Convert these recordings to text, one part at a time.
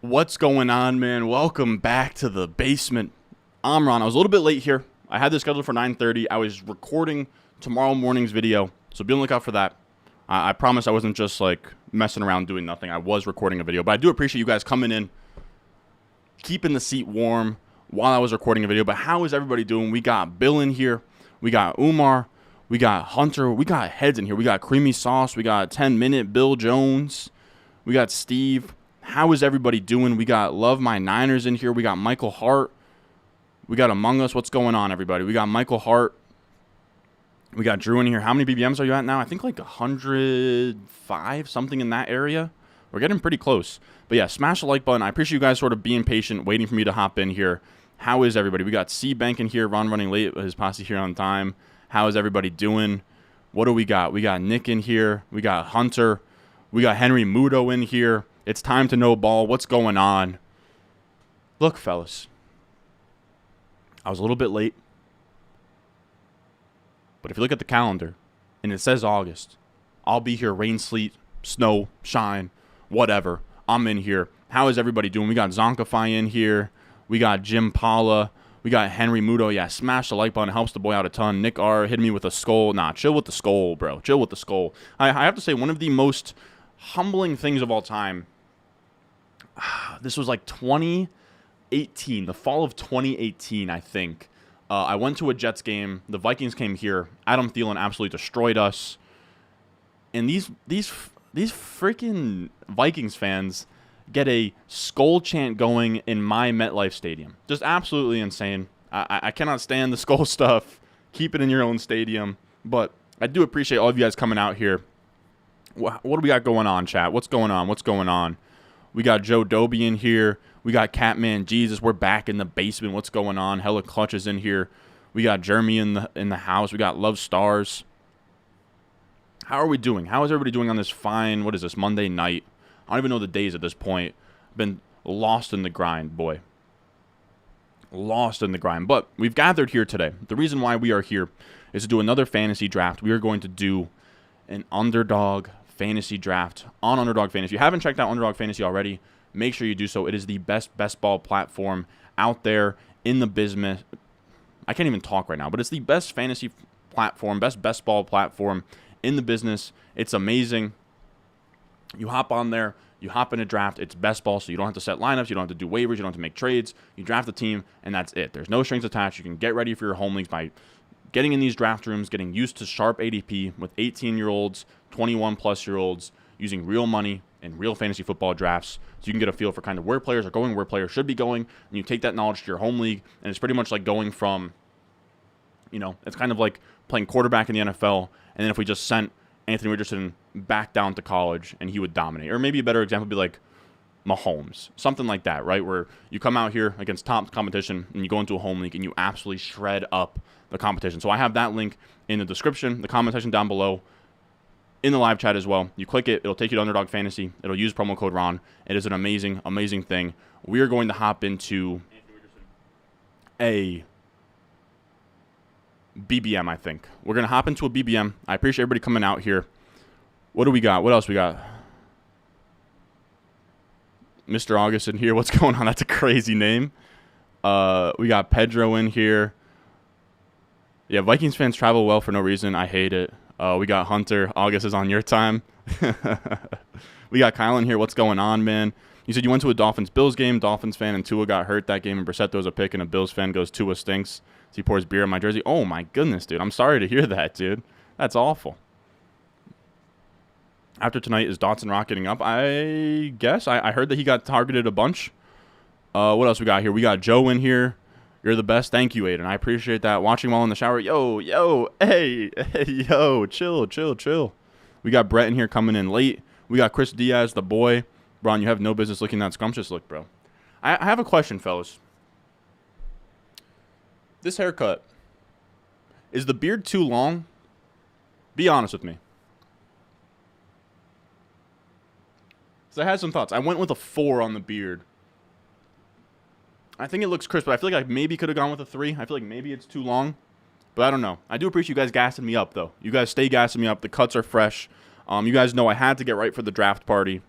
What's going on, man? Welcome back to the basement. I'm Ron. I was a little bit late here. I had this scheduled for 9:30. I was recording tomorrow morning's video, so be on the lookout for that. I promise I wasn't just like messing around doing nothing. I was recording a video, but I do appreciate you guys coming in, keeping the seat warm while I was recording a video. But how is everybody doing? We got Bill in here. We got Umar. We got Hunter. We got Heads in here. We got Creamy Sauce. We got 10-minute Bill Jones. We got Steve. How is everybody doing? We got Love My Niners in here. We got Michael Hart. We got Among Us. What's going on, everybody? We got Michael Hart. We got Drew in here. How many BBMs are you at now? I think like 105, something in that area. We're getting pretty close. But yeah, smash the like button. I appreciate you guys sort of being patient, waiting for me to hop in here. How is everybody? We got C-Bank in here. Ron running late. His posse here on time. How is everybody doing? What do we got? We got Nick in here. We got Hunter. We got Henry Mudo in here. It's time to know ball. What's going on? Look, fellas. I was a little bit late. But if you look at the calendar, and it says August, I'll be here rain, sleet, snow, shine, whatever. I'm in here. How is everybody doing? We got Zonkify in here. We got Jim Paula. We got Henry Mudo. Yeah, smash the like button. It helps the boy out a ton. Nick R. hit me with a skull. Nah, chill with the skull, bro. Chill with the skull. I have to say, one of the most humbling things of all time. This was like 2018, the fall of 2018, I think. I went to a Jets game. The Vikings came here. Adam Thielen absolutely destroyed us. And these freaking Vikings fans get a skull chant going in my MetLife Stadium. Just absolutely insane. I cannot stand the skull stuff. Keep it in your own stadium. But I do appreciate all of you guys coming out here. What do we got going on, chat? What's going on? What's going on? We got Joe Doby in here. We got Catman Jesus. We're back in the basement. What's going on? Hella Clutch is in here. We got Jeremy in the house. We got Love Stars. How are we doing? How is everybody doing on this fine, what is this, Monday night? I don't even know the days at this point. I've been lost in the grind, boy. Lost in the grind. But we've gathered here today. The reason why we are here is to do another fantasy draft. We are going to do an underdog fantasy draft on Underdog Fantasy. If you haven't checked out Underdog Fantasy already, make sure you do so. It is the best ball platform out there in the business. I can't even talk right now, but it's the best fantasy platform, best ball platform in the business. It's amazing. You hop on there, you hop in a draft. It's best ball, so you don't have to set lineups, you don't have to do waivers, you don't have to make trades. You draft the team, and that's it. There's no strings attached. You can get ready for your home leagues by getting in these draft rooms, getting used to sharp ADP with 18-year-olds, 21-plus-year-olds, using real money and real fantasy football drafts, so you can get a feel for kind of where players are going, where players should be going, and you take that knowledge to your home league, and it's pretty much like going from, it's kind of like playing quarterback in the NFL, and then if we just sent Anthony Richardson back down to college, and he would dominate. Or maybe a better example would be like Mahomes, something like that, right? Where you come out here against top competition, and you go into a home league, and you absolutely shred up the competition. So I have that link in the description, the comment section down below, in the live chat as well. You click it, it'll take you to Underdog Fantasy. It'll use promo code Ron. It is an amazing, amazing thing. We are going to hop into a BBM, I think. We're going to hop into a BBM. I appreciate everybody coming out here. What do we got? What else we got? Mr. August in here. What's going on? That's a crazy name. We got Pedro in here. Yeah, Vikings fans travel well for no reason. I hate it. We got Hunter. August is on your time. We got Kyle in here. What's going on, man? You said you went to a Dolphins-Bills game. Dolphins fan and Tua got hurt that game, and Brissett throws a pick, and a Bills fan goes, Tua stinks. So he pours beer in my jersey. Oh, my goodness, dude. I'm sorry to hear that, dude. That's awful. After tonight, is Dotson rocketing up? I guess. I heard that he got targeted a bunch. What else we got here? We got Joe in here. You're the best. Thank you, Aiden. I appreciate that. Watching while in the shower. Yo, hey, yo, chill. We got Brett in here coming in late. We got Chris Diaz, the boy. Bron, you have no business looking that scrumptious look, bro. I have a question, fellas. This haircut, is the beard too long? Be honest with me. Because I had some thoughts. I went with a 4 on the beard. I think it looks crisp, but I feel like I maybe could have gone with a 3. I feel like maybe it's too long. But I don't know. I do appreciate you guys gassing me up, though. You guys stay gassing me up. The cuts are fresh. You guys know I had to get right for the draft party.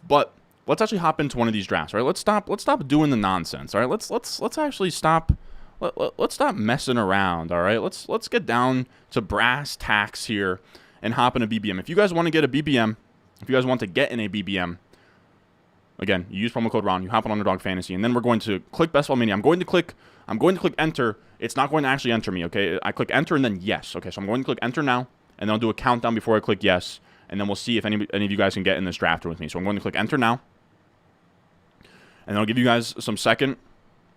But let's actually hop into one of these drafts. All right, let's stop doing the nonsense. All right, let's actually stop. Let's stop messing around. All right, let's get down to brass tacks here and hop in a BBM. If you guys want to get a BBM, if you guys want to get in a BBM, again, you use promo code Ron. You hop on Underdog Fantasy, and then we're going to click Best Ball Mania. I'm going to click enter. It's not going to actually enter me. Okay, I click enter and then yes. Okay, so I'm going to click enter now, and then I'll do a countdown before I click yes, and then we'll see if any of you guys can get in this draft with me. So I'm going to click enter now, and then I'll give you guys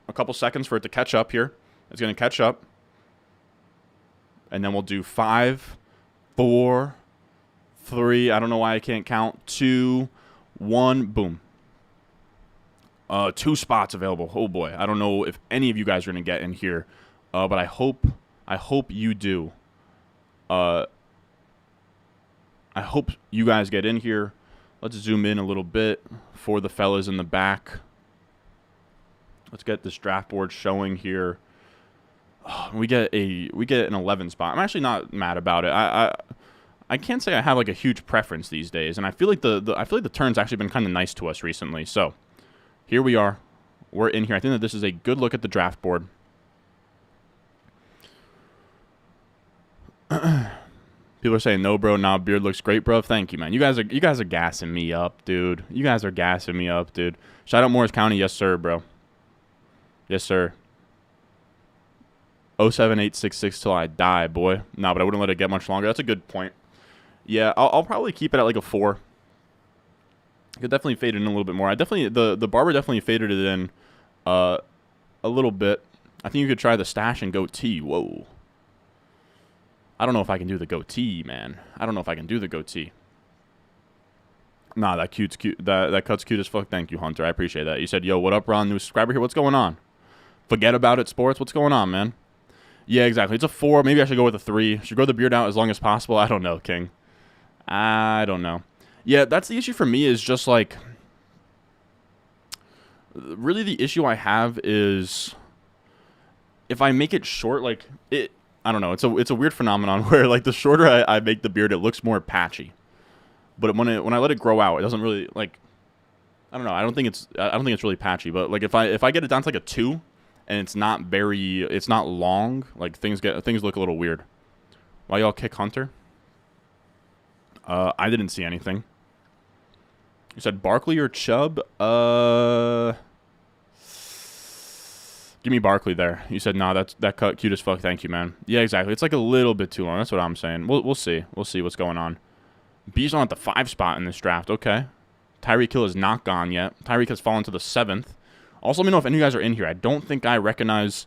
a couple seconds for it to catch up here. It's going to catch up. And then we'll do 5, 4, 3. I don't know why I can't count. 2, 1. Boom. 2 spots available. Oh boy. I don't know if any of you guys are going to get in here. But I hope you do. I hope you guys get in here. Let's zoom in a little bit for the fellas in the back. Let's get this draft board showing here. We get an 11 spot. I'm actually not mad about it. I can't say I have like a huge preference these days, and I feel like the turn's actually been kind of nice to us recently. So here we are. We're in here. I think that this is a good look at the draft board. People are saying no, bro. Nah, beard looks great, bro. Thank you, man. You guys are gassing me up, dude. You guys are gassing me up, dude. Shout out Morris County, yes sir, bro. Yes, sir. 07866 till I die, boy. No, but I wouldn't let it get much longer. That's a good point. Yeah, I'll probably keep it at like a 4. I could definitely fade it in a little bit more. The barber definitely faded it in a little bit. I think you could try the stash and goatee. Whoa. I don't know if I can do the goatee, man. I don't know if I can do the goatee. Nah, that cute's cute. That cut's cute as fuck. Thank you, Hunter. I appreciate that. You said, yo, what up, Ron? New subscriber here. What's going on? Forget about it, sports. What's going on, man? Yeah, exactly. It's a 4. Maybe I should go with a 3. Should grow the beard out as long as possible. I don't know, King. I don't know. Yeah, that's the issue for me is just like... Really the issue I have is... If I make it short, like... I don't know. It's a weird phenomenon where like the shorter I make the beard, it looks more patchy. But when I let it grow out, it doesn't really like... I don't know. I don't think it's really patchy. But like if I get it down to like a 2... and it's not long, like things look a little weird. Why y'all kick Hunter? I didn't see anything. You said Barkley or Chubb? Give me Barkley there. You said nah, that cut cute as fuck. Thank you, man. Yeah, exactly. It's like a little bit too long. That's what I'm saying. We'll see. We'll see what's going on. Bijan at the 5 spot in this draft. Okay. Tyreek Hill is not gone yet. Tyreek has fallen to the 7th. Also, let me know if any of you guys are in here. I don't think I recognize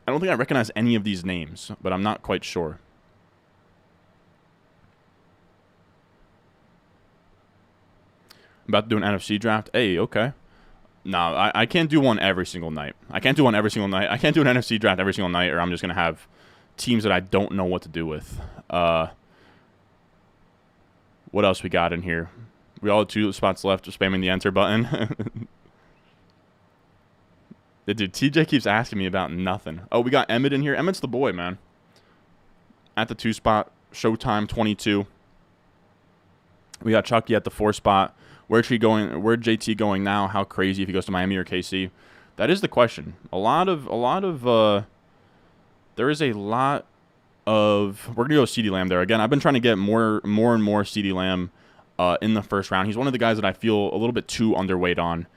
any of these names, but I'm not quite sure. I'm about to do an NFC draft. Hey, okay. No, I can't do one every single night. I can't do an NFC draft every single night, or I'm just going to have teams that I don't know what to do with. What else we got in here? We all have 2 spots left, just spamming the enter button. Dude, TJ keeps asking me about nothing. Oh, we got Emmett in here. Emmett's the boy, man. At the 2 spot. Showtime 22. We got Chucky at the 4 spot. Where's JT going now? How crazy if he goes to Miami or KC? That is the question. There is a lot of... We're going to go CeeDee Lamb there. Again, I've been trying to get more and more CeeDee Lamb in the first round. He's one of the guys that I feel a little bit too underweight on.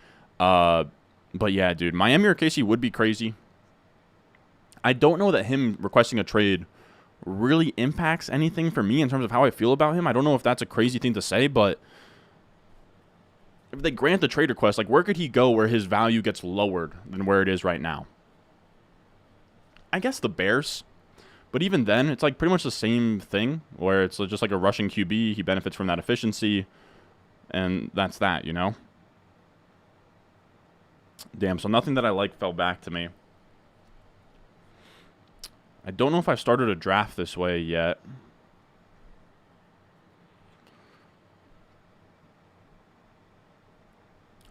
But yeah, dude, Miami or KC would be crazy. I don't know that him requesting a trade really impacts anything for me in terms of how I feel about him. I don't know if that's a crazy thing to say, but if they grant the trade request, like where could he go where his value gets lowered than where it is right now? I guess the Bears. But even then, it's like pretty much the same thing where it's just like a rushing QB. He benefits from that efficiency, and that's that, you know? Damn, so nothing that I like fell back to me. I don't know if I've started a draft this way yet.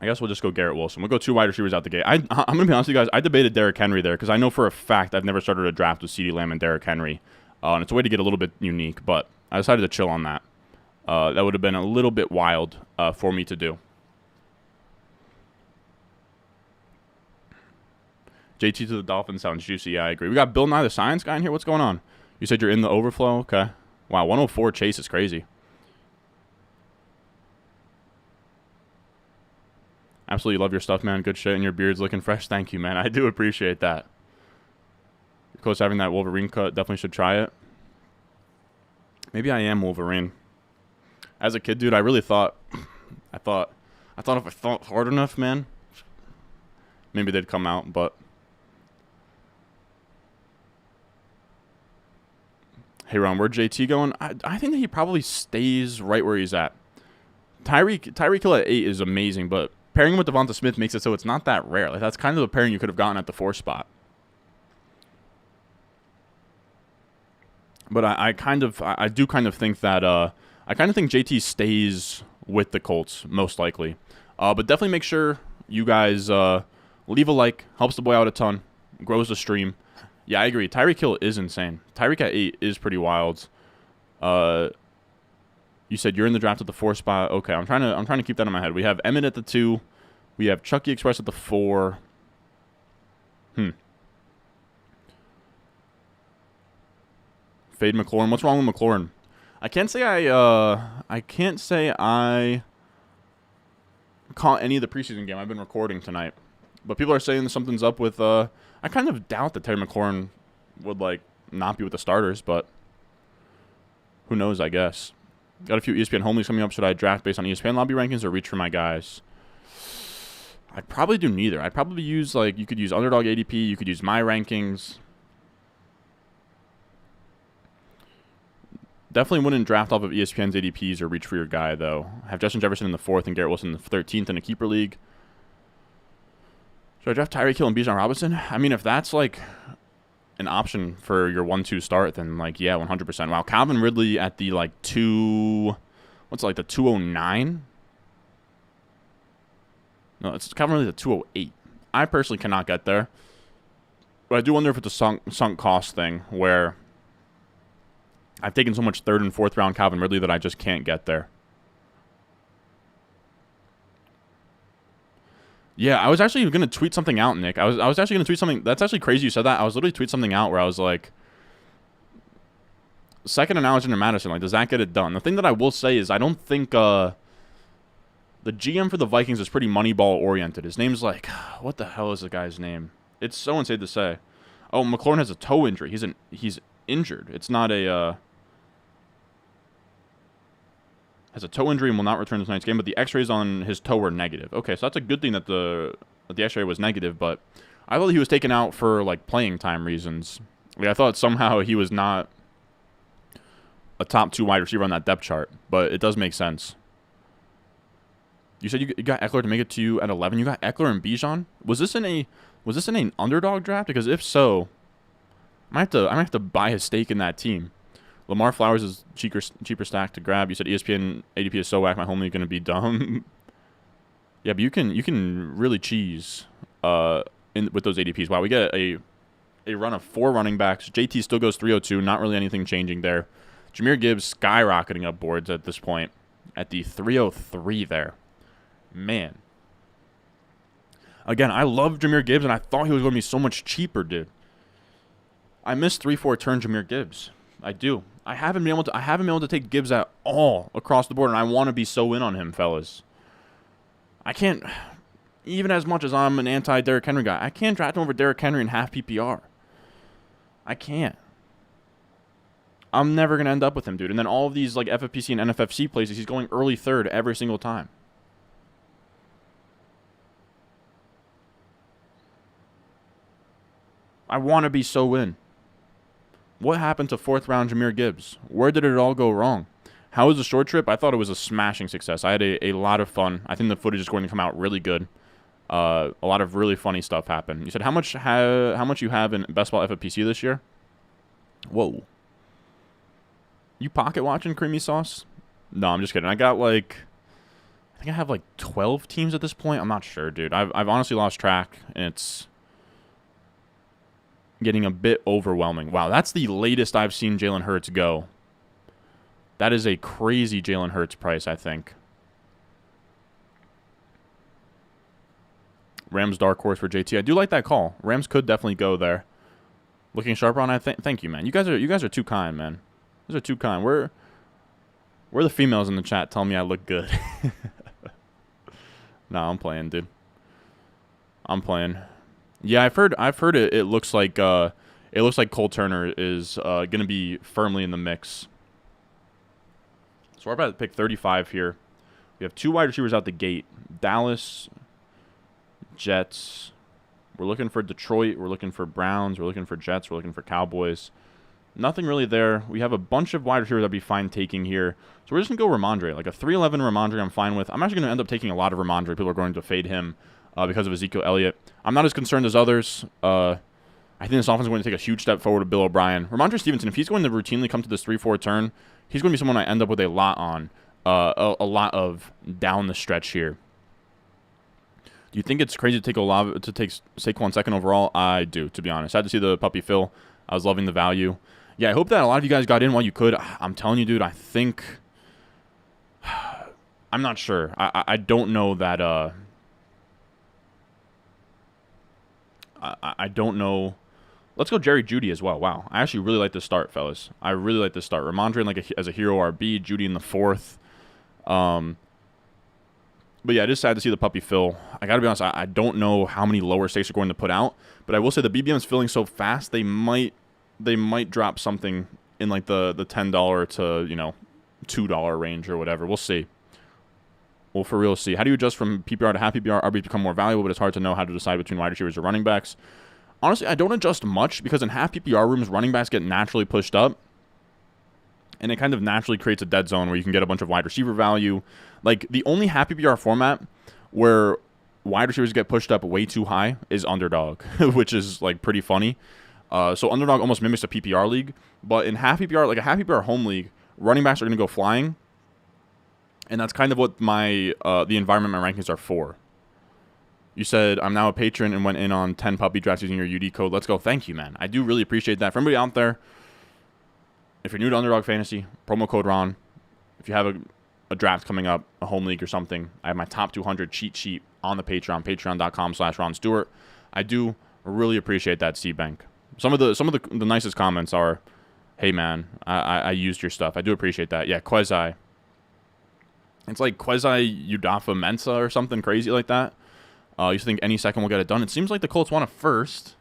I guess we'll just go Garrett Wilson. We'll go 2 wide receivers out the gate. I'm going to be honest with you guys. I debated Derrick Henry there because I know for a fact I've never started a draft with CeeDee Lamb and Derrick Henry. And it's a way to get a little bit unique, but I decided to chill on that. That would have been a little bit wild for me to do. JT to the Dolphins sounds juicy. Yeah, I agree. We got Bill Nye the Science Guy in here. What's going on? You said you're in the overflow? Okay. Wow, 104 chase is crazy. Absolutely love your stuff, man. Good shit, and your beard's looking fresh. Thank you, man. I do appreciate that. You're close to having that Wolverine cut. Definitely should try it. Maybe I am Wolverine. As a kid, dude, I really thought... I thought if I thought hard enough, man, maybe they'd come out, but... Hey, Ron, where'd JT going? I think that he probably stays right where he's at. Tyreek Hill at 8 is amazing, but pairing him with Devonta Smith makes it so it's not that rare. Like, that's kind of the pairing you could have gotten at the 4 spot. But I do kind of think that I kind of think JT stays with the Colts most likely. But definitely make sure you guys leave a like. Helps the boy out a ton. Grows the stream. Yeah, I agree. Tyreek Hill is insane. Tyreek at 8 is pretty wild. You said you're in the draft at the 4 spot. Okay, I'm trying to keep that in my head. We have Emmett at the 2. We have Chucky Express at the 4. Fade McLaurin. What's wrong with McLaurin? I can't say I caught any of the preseason game. I've been recording tonight, but people are saying that something's up with. I kind of doubt that Terry McLaurin would like not be with the starters, but who knows? I guess. Got a few ESPN homelies coming up. Should I draft based on ESPN lobby rankings or reach for my guys? I'd probably do neither. I'd probably use you could use underdog ADP. You could use my rankings. Definitely wouldn't draft off of ESPN's ADPs or reach for your guy, though. Have Justin Jefferson in the 4th and Garrett Wilson in the 13th in a keeper league. Should I draft Tyreek Hill and Bijan Robinson? I mean, if that's, an option for your 1-2 start, then, yeah, 100%. Wow, Calvin Ridley at the, the 209? No, it's Calvin Ridley at the 208. I personally cannot get there. But I do wonder if it's a sunk cost thing where I've taken so much 3rd and 4th round Calvin Ridley that I just can't get there. Yeah, I was actually going to tweet something out, Nick. I was actually going to tweet something. That's actually crazy you said that. I was literally tweet something out where I was like, second and Alexander Madison, does that get it done? The thing that I will say is I don't think the GM for the Vikings is pretty Moneyball oriented. His name's what the hell is the guy's name? It's so insane to say. Oh, McLaurin has a toe injury. He's injured. It's not a has a toe injury and will not return to tonight's game, but the x-rays on his toe were negative. Okay, so that's a good thing that the x-ray was negative, but I thought he was taken out for playing time reasons. I thought somehow he was not a top 2 wide receiver on that depth chart, but it does make sense. You said you got Eckler to make it to you at 11. You got Eckler and Bijan. Was this in an underdog draft? Because if so, I might have to buy his stake in that team. Lamar Flowers is cheaper stack to grab. You said ESPN ADP is so whack. My homie going to be dumb. Yeah, but you can really cheese with those ADPs. Wow, we get a run of 4 running backs. JT still goes 302. Not really anything changing there. Jahmyr Gibbs skyrocketing up boards at this point at the 303 there. Man. Again, I love Jahmyr Gibbs, and I thought he was going to be so much cheaper, dude. I miss 3-4 turn Jahmyr Gibbs. I do. I haven't been able to take Gibbs at all across the board, and I want to be so in on him, fellas. I can't, even as much as I'm an anti-Derrick Henry guy, I can't draft him over Derrick Henry in half PPR. I can't. I'm never going to end up with him, dude. And then all of these FFPC and NFFC places, he's going early 3rd every single time. I want to be so in. What happened to 4th round Jahmyr Gibbs? Where did it all go wrong? How was the short trip? I thought it was a smashing success. I had a lot of fun. I think the footage is going to come out really good. A lot of really funny stuff happened. You said how much you have in Best Ball FFPC this year? Whoa. You pocket watching Creamy Sauce? No, I'm just kidding. I got I think I have 12 teams at this point. I'm not sure, dude. I've honestly lost track, and it's getting a bit overwhelming. Wow, that's the latest I've seen Jalen Hurts go. That is a crazy Jalen Hurts price, I think. Rams dark horse for JT. I do like that call. Rams could definitely go there. Looking sharp on. Thank you, man. You guys are too kind, man. You guys are too kind. We're the females in the chat telling me I look good. Nah, I'm playing, dude. I'm playing. Yeah, I've heard it. It looks like Cole Turner is gonna be firmly in the mix. So we're about to pick 35 here. We have 2 wide receivers out the gate. Dallas, Jets. We're looking for Detroit. We're looking for Browns. We're looking for Jets. We're looking for Cowboys. Nothing really there. We have a bunch of wide receivers that'd be fine taking here. So we're just going to go Ramondre. Like a 311 Ramondre I'm fine with. I'm actually going to end up taking a lot of Ramondre. People are going to fade him because of Ezekiel Elliott. I'm not as concerned as others. I think this offense is going to take a huge step forward with Bill O'Brien. Ramondre Stevenson, if he's going to routinely come to this 3-4 turn, he's going to be someone I end up with a lot on. A lot of down the stretch here. Do you think it's crazy to take Saquon second overall? I do, to be honest. I had to see the puppy Phil. I was loving the value. Yeah, I hope that a lot of you guys got in while you could. I'm telling you, dude, I think... I'm not sure. I don't know that... I don't know... Let's go Jerry Jeudy as well. Wow. I actually really like this start, fellas. I really like this start. Ramondre as a hero RB. Jeudy in the 4th. But yeah, it is sad to see the puppy Phil. I got to be honest, I don't know how many lower stakes are going to put out. But I will say the BBM is filling so fast, they might drop something in like the $10 to, $2 range or whatever. We'll see. We'll for real see. How do you adjust from PPR to half PPR? RBs become more valuable, but it's hard to know how to decide between wide receivers or running backs. Honestly, I don't adjust much because in half PPR rooms, running backs get naturally pushed up. And it kind of naturally creates a dead zone where you can get a bunch of wide receiver value. Like, the only half PPR format where wide receivers get pushed up way too high is Underdog, which is, like, pretty funny. So Underdog almost mimics a PPR league. But in half PPR, like a half PPR home league, running backs are going to go flying. And that's kind of what the environment my rankings are for. You said, I'm now a patron and went in on 10 puppy drafts using your UD code. Let's go. Thank you, man. I do really appreciate that. For everybody out there, if you're new to Underdog Fantasy, promo code Ron. If you have a draft coming up, a home league or something, I have my top 200 cheat sheet on the Patreon, patreon.com/Ron Stewart. I do really appreciate that, C-Bank. Some of the nicest comments are, hey, man, I used your stuff. I do appreciate that. Yeah, Quasi. It's like Quasi Udafa Mensa or something crazy like that. You used to think any second will get it done. It seems like the Colts want it first.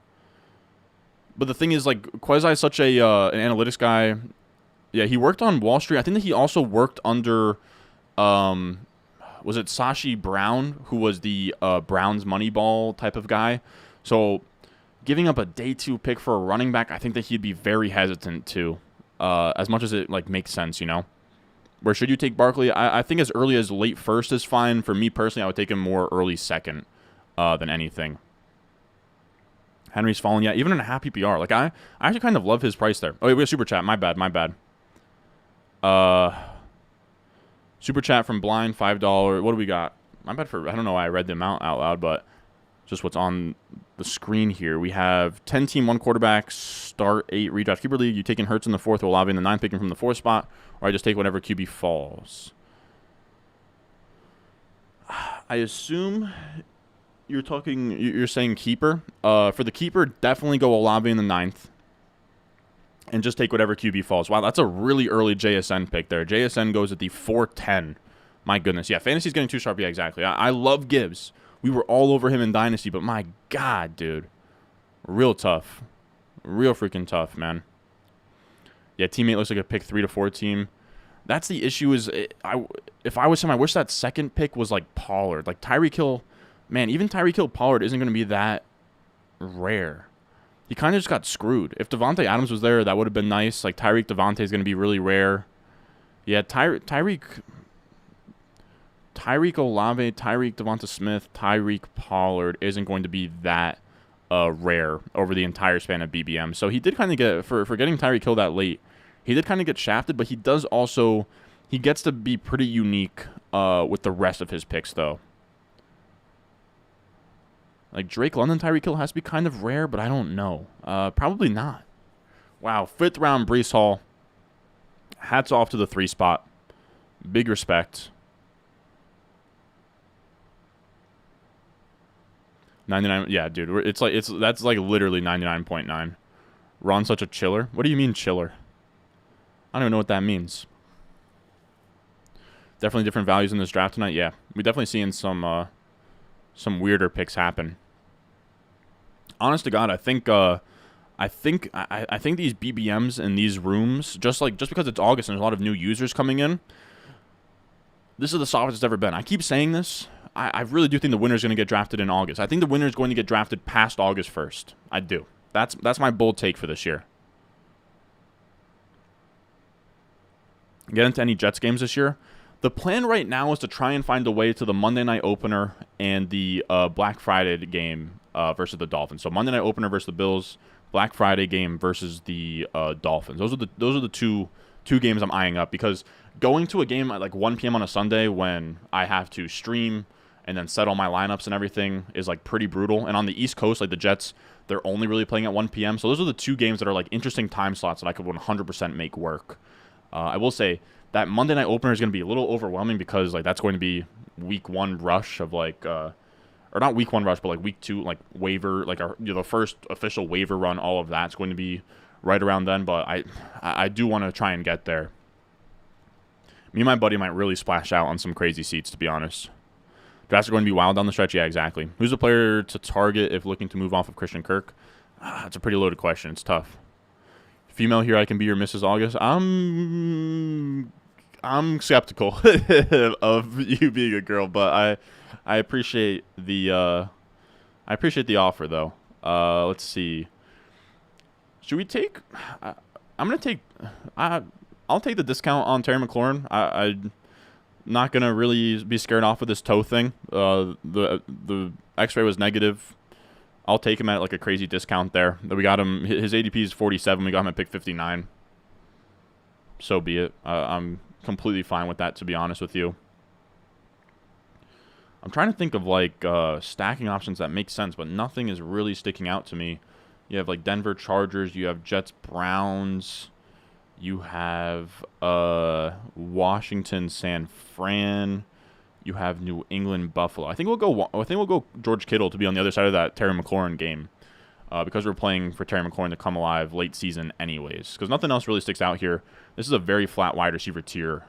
But the thing is, like, Quasi is such an analytics guy. Yeah, he worked on Wall Street. I think that he also worked under, was it Sashi Brown, who was the Browns Moneyball type of guy. So giving up a day 2 pick for a running back, I think that he'd be very hesitant to, as much as it, like, makes sense, Where should you take Barkley? I think as early as late first is fine. For me personally, I would take him more early second than anything. Henry's fallen. Yeah, even in a half PPR. Like, I actually kind of love his price there. Oh, we have Super Chat. My bad. Super Chat from Blind, $5. What do we got? My bad for... I don't know why I read the amount out loud, but just what's on the screen here. We have 10-team, 1 quarterback, start 8 redraft keeper league. You taking Hurts in the 4th, Olave in the 9th, picking from the 4th spot, or I just take whatever QB falls. I assume... You're saying keeper. For the keeper, definitely go Olave in the 9th. And just take whatever QB falls. Wow, that's a really early JSN pick there. JSN goes at the 410. My goodness. Yeah, Fantasy's getting too sharp. Yeah, exactly. I love Gibbs. We were all over him in Dynasty, but my God, dude. Real tough. Real freaking tough, man. Yeah, teammate looks like a pick 3 to 4 team. That's the issue is, if I was him, I wish that second pick was like Pollard. Like Tyreek Hill... Man, even Tyreek Hill Pollard isn't going to be that rare. He kind of just got screwed. If Devontae Adams was there, that would have been nice. Like, Tyreek Devontae is going to be really rare. Yeah, Tyreek Olave, Tyreek Devonta Smith, Tyreek Pollard isn't going to be that rare over the entire span of BBM. So he did kind of get, for getting Tyreek Hill that late, he did kind of get shafted, but he does also, he gets to be pretty unique with the rest of his picks, though. Like, Drake London, Tyreek Hill has to be kind of rare, but I don't know. Probably not. Wow, 5th round Breece Hall. Hats off to the 3 spot. Big respect. 99. Yeah, dude. That's like literally 99.9. Ron's such a chiller. What do you mean chiller? I don't even know what that means. Definitely different values in this draft tonight. Yeah, we definitely seeing some weirder picks happen. Honest to God, I think these BBMs in these rooms, just because it's August and there's a lot of new users coming in, this is the softest it's ever been. I keep saying this. I really do think the winner is going to get drafted in August. I think the winner is going to get drafted past August 1st. I do. That's my bold take for this year. Get into any Jets games this year? The plan right now is to try and find a way to the Monday night opener and the Black Friday game versus the Dolphins. So Monday night opener versus the Bills, Black Friday game versus the Dolphins. Those are the two games I'm eyeing up, because going to a game at like 1 p.m. on a Sunday when I have to stream and then set all my lineups and everything is like pretty brutal. And on the East Coast, like the Jets, they're only really playing at 1 p.m. So those are the two games that are like interesting time slots that I could 100% make work. I will say that Monday night opener is going to be a little overwhelming, because like that's going to be week 1 rush of like, or not week 1 rush, but like week 2, like waiver, like the first official waiver run. All of that's going to be right around then. But I do want to try and get there. Me and my buddy might really splash out on some crazy seats, to be honest. Drafts are going to be wild down the stretch. Yeah, exactly. Who's the player to target if looking to move off of Christian Kirk? It's a pretty loaded question. It's tough. Female here, I can be your Mrs. August. I'm skeptical of you being a girl, but I appreciate the offer though. Let's see. Should we take? I'll take the discount on Terry McLaurin. I'm not gonna really be scared off of this toe thing. The X-ray was negative. I'll take him at like a crazy discount there. We got him. His ADP is 47. We got him at pick 59. So be it. I'm completely fine with that, to be honest with you. I'm trying to think of like stacking options that make sense, but nothing is really sticking out to me. You have like Denver Chargers. You have Jets Browns. You have Washington San Fran. You have New England Buffalo. I think we'll go George Kittle to be on the other side of that Terry McLaurin game, because we're playing for Terry McLaurin to come alive late season anyways. Because nothing else really sticks out here. This is a very flat wide receiver tier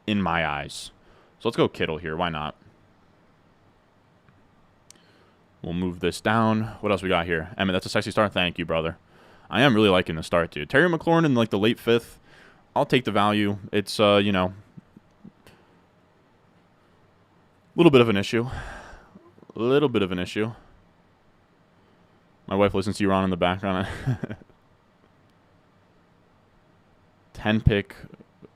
in my eyes. So let's go Kittle here. Why not? We'll move this down. What else we got here? Emmett, that's a sexy start. Thank you, brother. I am really liking the start, dude. Terry McLaurin in like the late 5th. I'll take the value. It's you know, little bit of an issue. My wife listens to you, Ron, in the background. 10 pick.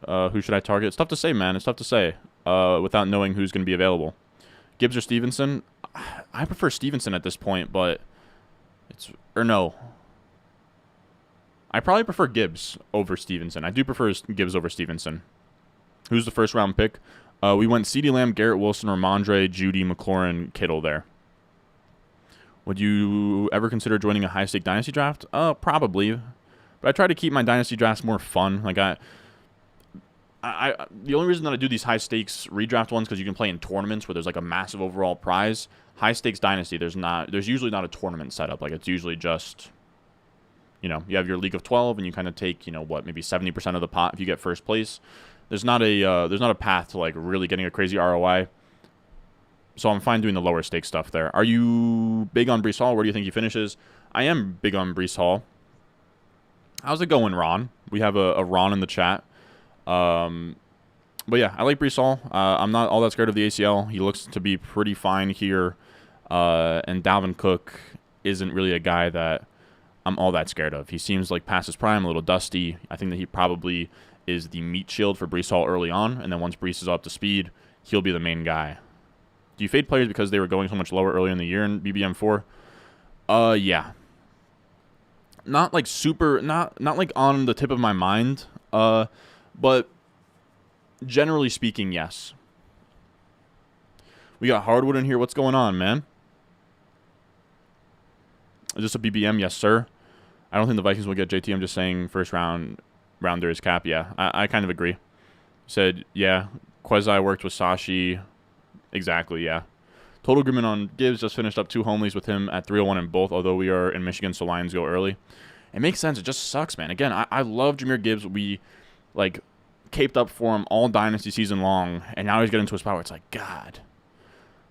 Who should I target? It's tough to say, man. It's tough to say without knowing who's going to be available. Gibbs or Stevenson? I prefer Stevenson at this point, but no. I probably prefer Gibbs over Stevenson. I do prefer Gibbs over Stevenson. Who's the first round pick? We went CeeDee Lamb, Garrett Wilson, Ramondre, Judy, McLaurin, Kittle there. Would you ever consider joining a high-stake dynasty draft? Probably. But I try to keep my dynasty drafts more fun. Like the only reason that I do these high-stakes redraft ones, because you can play in tournaments where there's like a massive overall prize. High-stakes dynasty, there's usually not a tournament setup. Like it's usually just, you know, you have your league of 12 and you kind of take, you know, maybe 70% of the pot if you get first place. There's not a path to like really getting a crazy ROI. So I'm fine doing the lower stake stuff there. Are you big on Breece Hall? Where do you think he finishes? I am big on Breece Hall. How's it going, Ron? We have a Ron in the chat. But yeah, I like Breece Hall. I'm not all that scared of the ACL. He looks to be pretty fine here. And Dalvin Cook isn't really a guy that I'm all that scared of. He seems like past his prime, a little dusty. I think that he probably is the meat shield for Breece Hall early on, and then once Breece is up to speed, he'll be the main guy. Do you fade players because they were going so much lower earlier in the year in BBM4? Yeah. Not like super, not like on the tip of my mind, but generally speaking, yes. We got Hardwood in here. What's going on, man? Is this a BBM? Yes, sir. I don't think the Vikings will get JT. I'm just saying first rounder is cap. Yeah, I kind of agree. Said, yeah, Quasi worked with Sashi. Exactly, yeah. Total agreement on Gibbs. Just finished up 2 homelies with him at 301 in both, although we are in Michigan, so Lions go early. It makes sense. It just sucks, man. Again, I love Jahmyr Gibbs. We, like, caped up for him all dynasty season long, and now he's getting to a spot where it's like, God.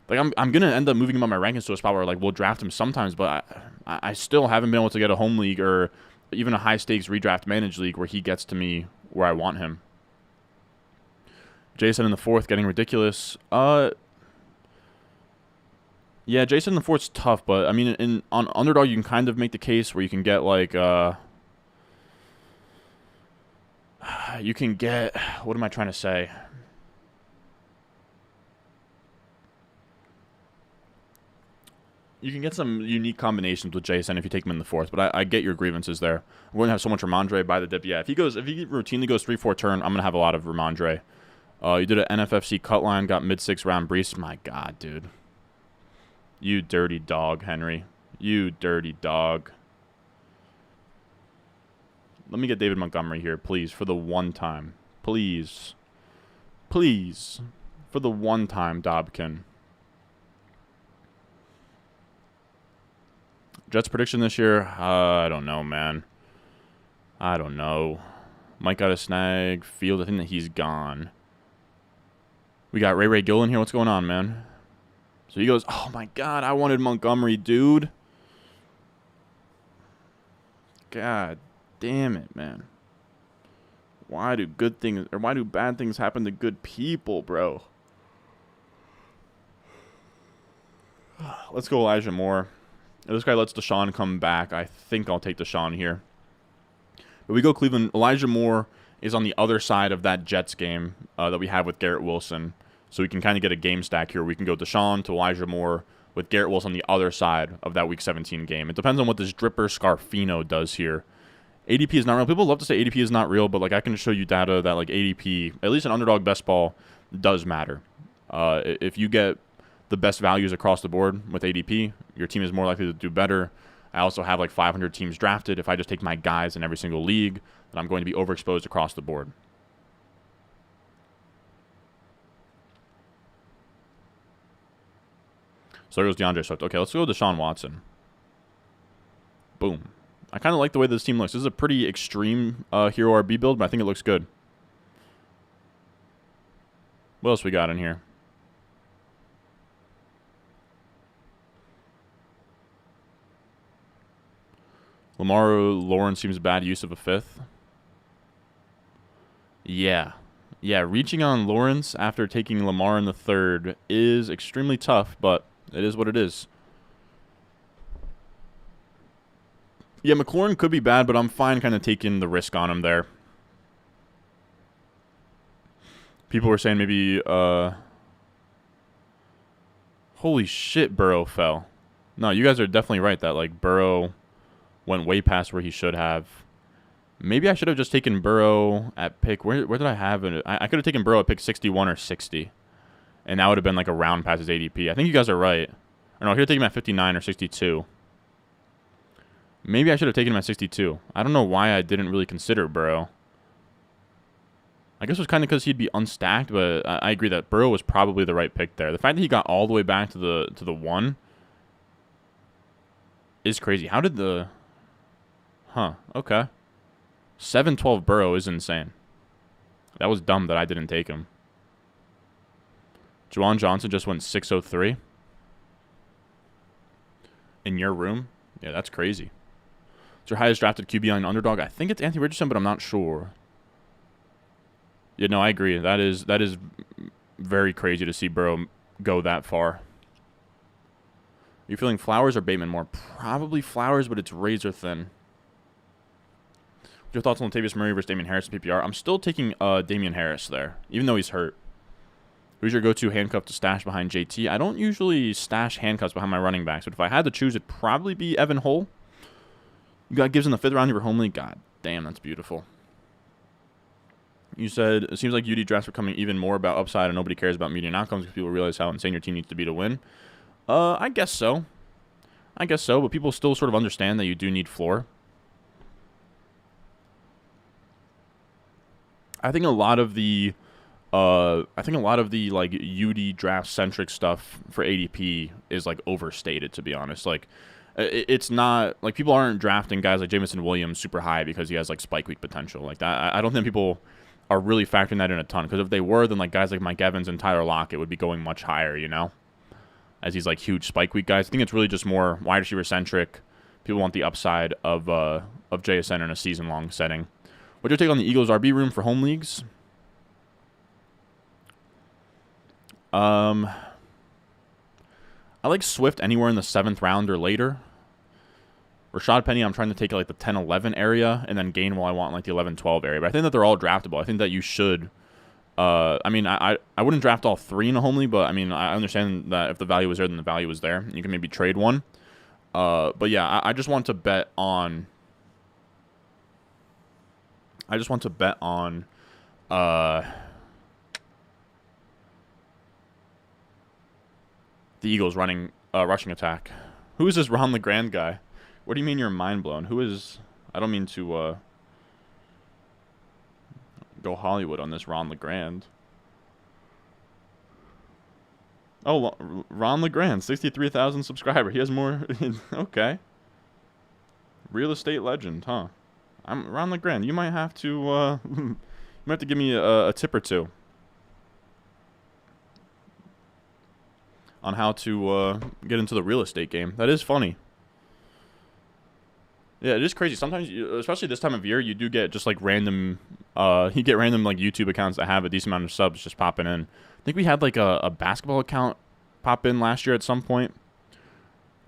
Like, I'm going to end up moving him on my rankings to a spot where, like, we'll draft him sometimes, but I still haven't been able to get a home league or even a high-stakes redraft managed league where he gets to me where I want him. Jason in the 4th, getting ridiculous. Yeah, Jason in the 4th's tough, but, I mean, on Underdog, you can kind of make the case where you can get, like, you can get, what am I trying to say? You can get some unique combinations with Jason if you take him in the 4th, but I get your grievances there. We're going to have so much Ramondre by the dip. Yeah, if he routinely goes 3-4 turn, I'm going to have a lot of Ramondre. You did an NFFC cut line, got mid-6 round Brees. My God, dude. You dirty dog, Henry. You dirty dog. Let me get David Montgomery here, please, for the one time. Please. Please. For the one time, Dobkin. Jets prediction this year? I don't know, man. I don't know. Mike got a snag. Field, I think that he's gone. We got Ray Gill in here. What's going on, man? So he goes, oh, my God. I wanted Montgomery, dude. God damn it, man. Why do bad things happen to good people, bro? Let's go Elijah Moore. If this guy lets Deshaun come back, I think I'll take Deshaun here. But we go Cleveland. Elijah Moore is on the other side of that Jets game that we have with Garrett Wilson. So we can kind of get a game stack here. We can go Deshaun to Elijah Moore with Garrett Wilson on the other side of that Week 17 game. It depends on what this Dripper Scarfino does here. ADP is not real. People love to say ADP is not real, but like I can show you data that like ADP, at least in Underdog Best Ball, does matter. If you get the best values across the board with ADP, your team is more likely to do better. I also have like 500 teams drafted. If I just take my guys in every single league, then I'm going to be overexposed across the board. So there goes DeAndre Swift. Okay, let's go Deshaun Watson. Boom. I kind of like the way this team looks. This is a pretty extreme Hero RB build, but I think it looks good. What else we got in here? Lamar Lawrence seems a bad use of a 5th. Yeah. Yeah, reaching on Lawrence after taking Lamar in the 3rd is extremely tough, but it is what it is. Yeah, McLaurin could be bad, but I'm fine kind of taking the risk on him there. People were saying maybe, holy shit, Burrow fell. No, you guys are definitely right that, like, Burrow went way past where he should have. Maybe I should have just taken Burrow at pick. Where did I have it? I could have taken Burrow at pick 61 or 60. And that would have been like a round past his ADP. I think you guys are right. Or no, I could have taken him at 59 or 62. Maybe I should have taken him at 62. I don't know why I didn't really consider Burrow. I guess it was kind of because he'd be unstacked, but I agree that Burrow was probably the right pick there. The fact that he got all the way back to the 1 is crazy. How did the... Huh, okay. 7-12 Burrow is insane. That was dumb that I didn't take him. Juwan Johnson just went 603. In your room? Yeah, that's crazy. It's your highest drafted QB on Underdog. I think it's Anthony Richardson, but I'm not sure. Yeah, no, I agree. That is very crazy to see Burrow go that far. Are you feeling Flowers or Bateman more? Probably Flowers, but it's razor thin. Your thoughts on Latavius Murray versus Damian Harris in PPR? I'm still taking Damian Harris there, even though he's hurt. Who's your go-to handcuff to stash behind JT? I don't usually stash handcuffs behind my running backs, but if I had to choose, it'd probably be Evan Hull. You got Gibbs in the 5th round of your home league. God damn, that's beautiful. You said, it seems like UD drafts are becoming even more about upside and nobody cares about median outcomes because people realize how insane your team needs to be to win. I guess so. But people still sort of understand that you do need floor. I think a lot of the I think a lot of the like UD draft centric stuff for ADP is like overstated, to be honest. Like it's not like people aren't drafting guys like Jameson Williams super high because he has like spike week potential. Like that, I don't think people are really factoring that in a ton, because if they were, then like guys like Mike Evans and Tyler Lockett would be going much higher, you know, as these like huge spike week guys. I think it's really just more wide receiver centric. People want the upside of JSN in a season long setting. What's your take on the Eagles RB room for home leagues? I like Swift anywhere in the 7th round or later. Rashad Penny, I'm trying to take like the 10-11 area, and then Gainwell I want like the 11-12 area. But I think that they're all draftable. I think that you should. I mean, I wouldn't draft all 3 in a home league, but I mean, I understand that if the value was there, then the value was there. You can maybe trade one. But yeah, I just want to bet on. The Eagles rushing attack. Who is this Ron LeGrand guy? What do you mean you're mind blown? Who is? I don't mean to go Hollywood on this Ron LeGrand. Oh, Ron LeGrand, 63,000 subscriber. He has more. Okay. Real estate legend, huh? I'm Ron LeGrand. You might have to you might have to give me a tip or two on how to get into the real estate game. That is funny. Yeah, it is crazy. Sometimes, especially this time of year, you do get just like random, you get random like YouTube accounts that have a decent amount of subs just popping in. I think we had like a basketball account pop in last year at some point.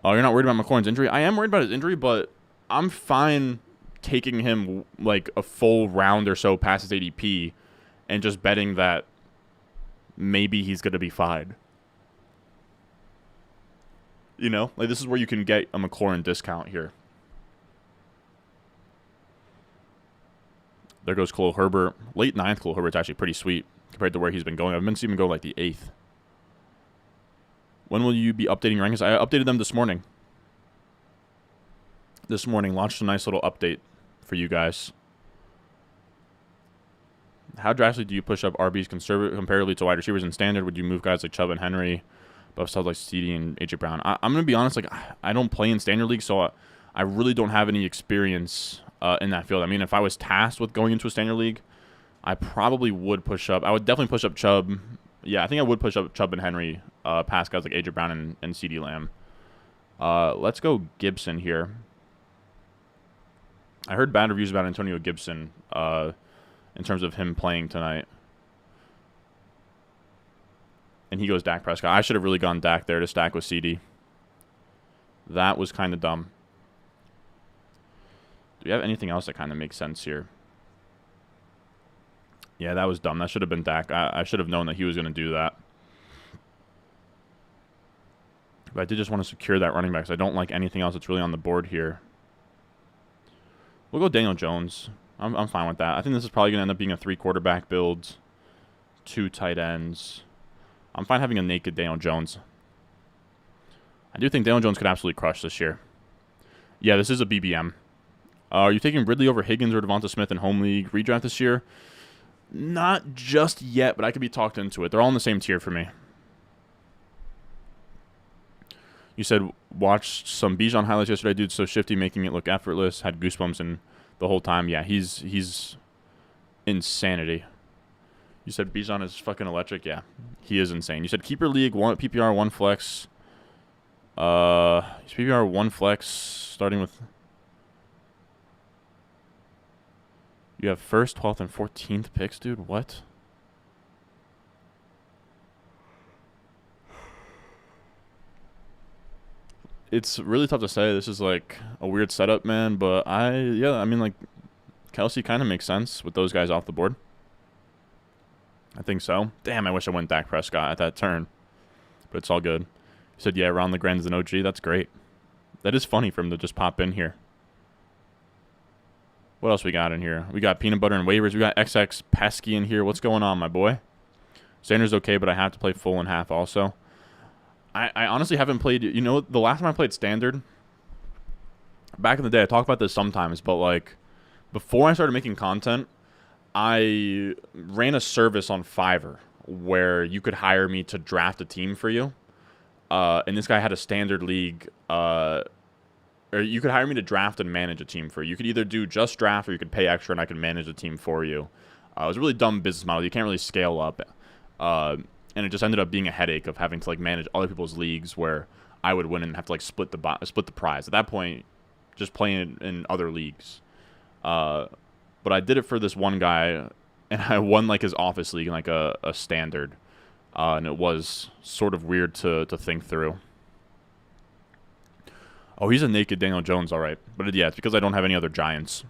Oh, you're not worried about McLaurin's injury? I am worried about his injury, but I'm fine taking him like a full round or so past his ADP and just betting that maybe he's going to be fine. You know, like this is where you can get a McLaurin discount here. There goes Khalil Herbert. Late 9th, Khalil Herbert's actually pretty sweet compared to where he's been going. I've been seeing him go like the 8th. When will you be updating your rankings? I updated them this morning. This morning, launched a nice little update for you guys. How drastically do you push up RBs comparatively to wide receivers in standard? Would you move guys like Chubb and Henry above stuff like CD and AJ Brown? I'm going to be honest, like I don't play in standard league, so I really don't have any experience in that field. I mean, if I was tasked with going into a standard league, I probably would push up. I would definitely push up Chubb. Yeah, I think I would push up Chubb and Henry past guys like AJ Brown and CD Lamb. Let's go Gibson here. I heard bad reviews about Antonio Gibson in terms of him playing tonight. And he goes Dak Prescott. I should have really gone Dak there to stack with CD. That was kind of dumb. Do we have anything else that kind of makes sense here? Yeah, that was dumb. That should have been Dak. I should have known that he was going to do that. But I did just want to secure that running back, because I don't like anything else that's really on the board here. We'll go Daniel Jones. I'm fine with that. I think this is probably going to end up being a 3-quarterback build. 2 tight ends. I'm fine having a naked Daniel Jones. I do think Daniel Jones could absolutely crush this year. Yeah, this is a BBM. Are you taking Ridley over Higgins or Devonta Smith in home league redraft this year? Not just yet, but I could be talked into it. They're all in the same tier for me. You said watched some Bijan highlights yesterday, dude. So shifty, making it look effortless. Had goosebumps in the whole time. Yeah, he's insanity. You said Bijan is fucking electric. Yeah, he is insane. You said keeper league, 1 PPR, 1 flex. PPR 1 flex starting with. You have 1st, 12th, and 14th picks, dude. What? It's really tough to say. This is like a weird setup, man. But I mean, like, Kelsey kind of makes sense with those guys off the board. I think so. Damn, I wish I went Dak Prescott at that turn. But it's all good. You said, yeah, Ron LeGrand is an OG. That's great. That is funny for him to just pop in here. What else we got in here? We got peanut butter and waivers. We got XX Pesky in here. What's going on, my boy? Sanders okay, but I have to play full and half also. I honestly haven't played, you know, the last time I played standard, back in the day, I talk about this sometimes, but like before I started making content, I ran a service on Fiverr where you could hire me to draft a team for you. And this guy had a standard league, or you could hire me to draft and manage a team for you. You could either do just draft or you could pay extra and I could manage a team for you. It was a really dumb business model. You can't really scale up. And it just ended up being a headache of having to like manage other people's leagues where I would win and have to like split the prize. At that point, just playing in other leagues. But I did it for this one guy, and I won like his office league in like a standard. And it was sort of weird to think through. Oh, he's a naked Daniel Jones, all right. But yeah, it's because I don't have any other Giants.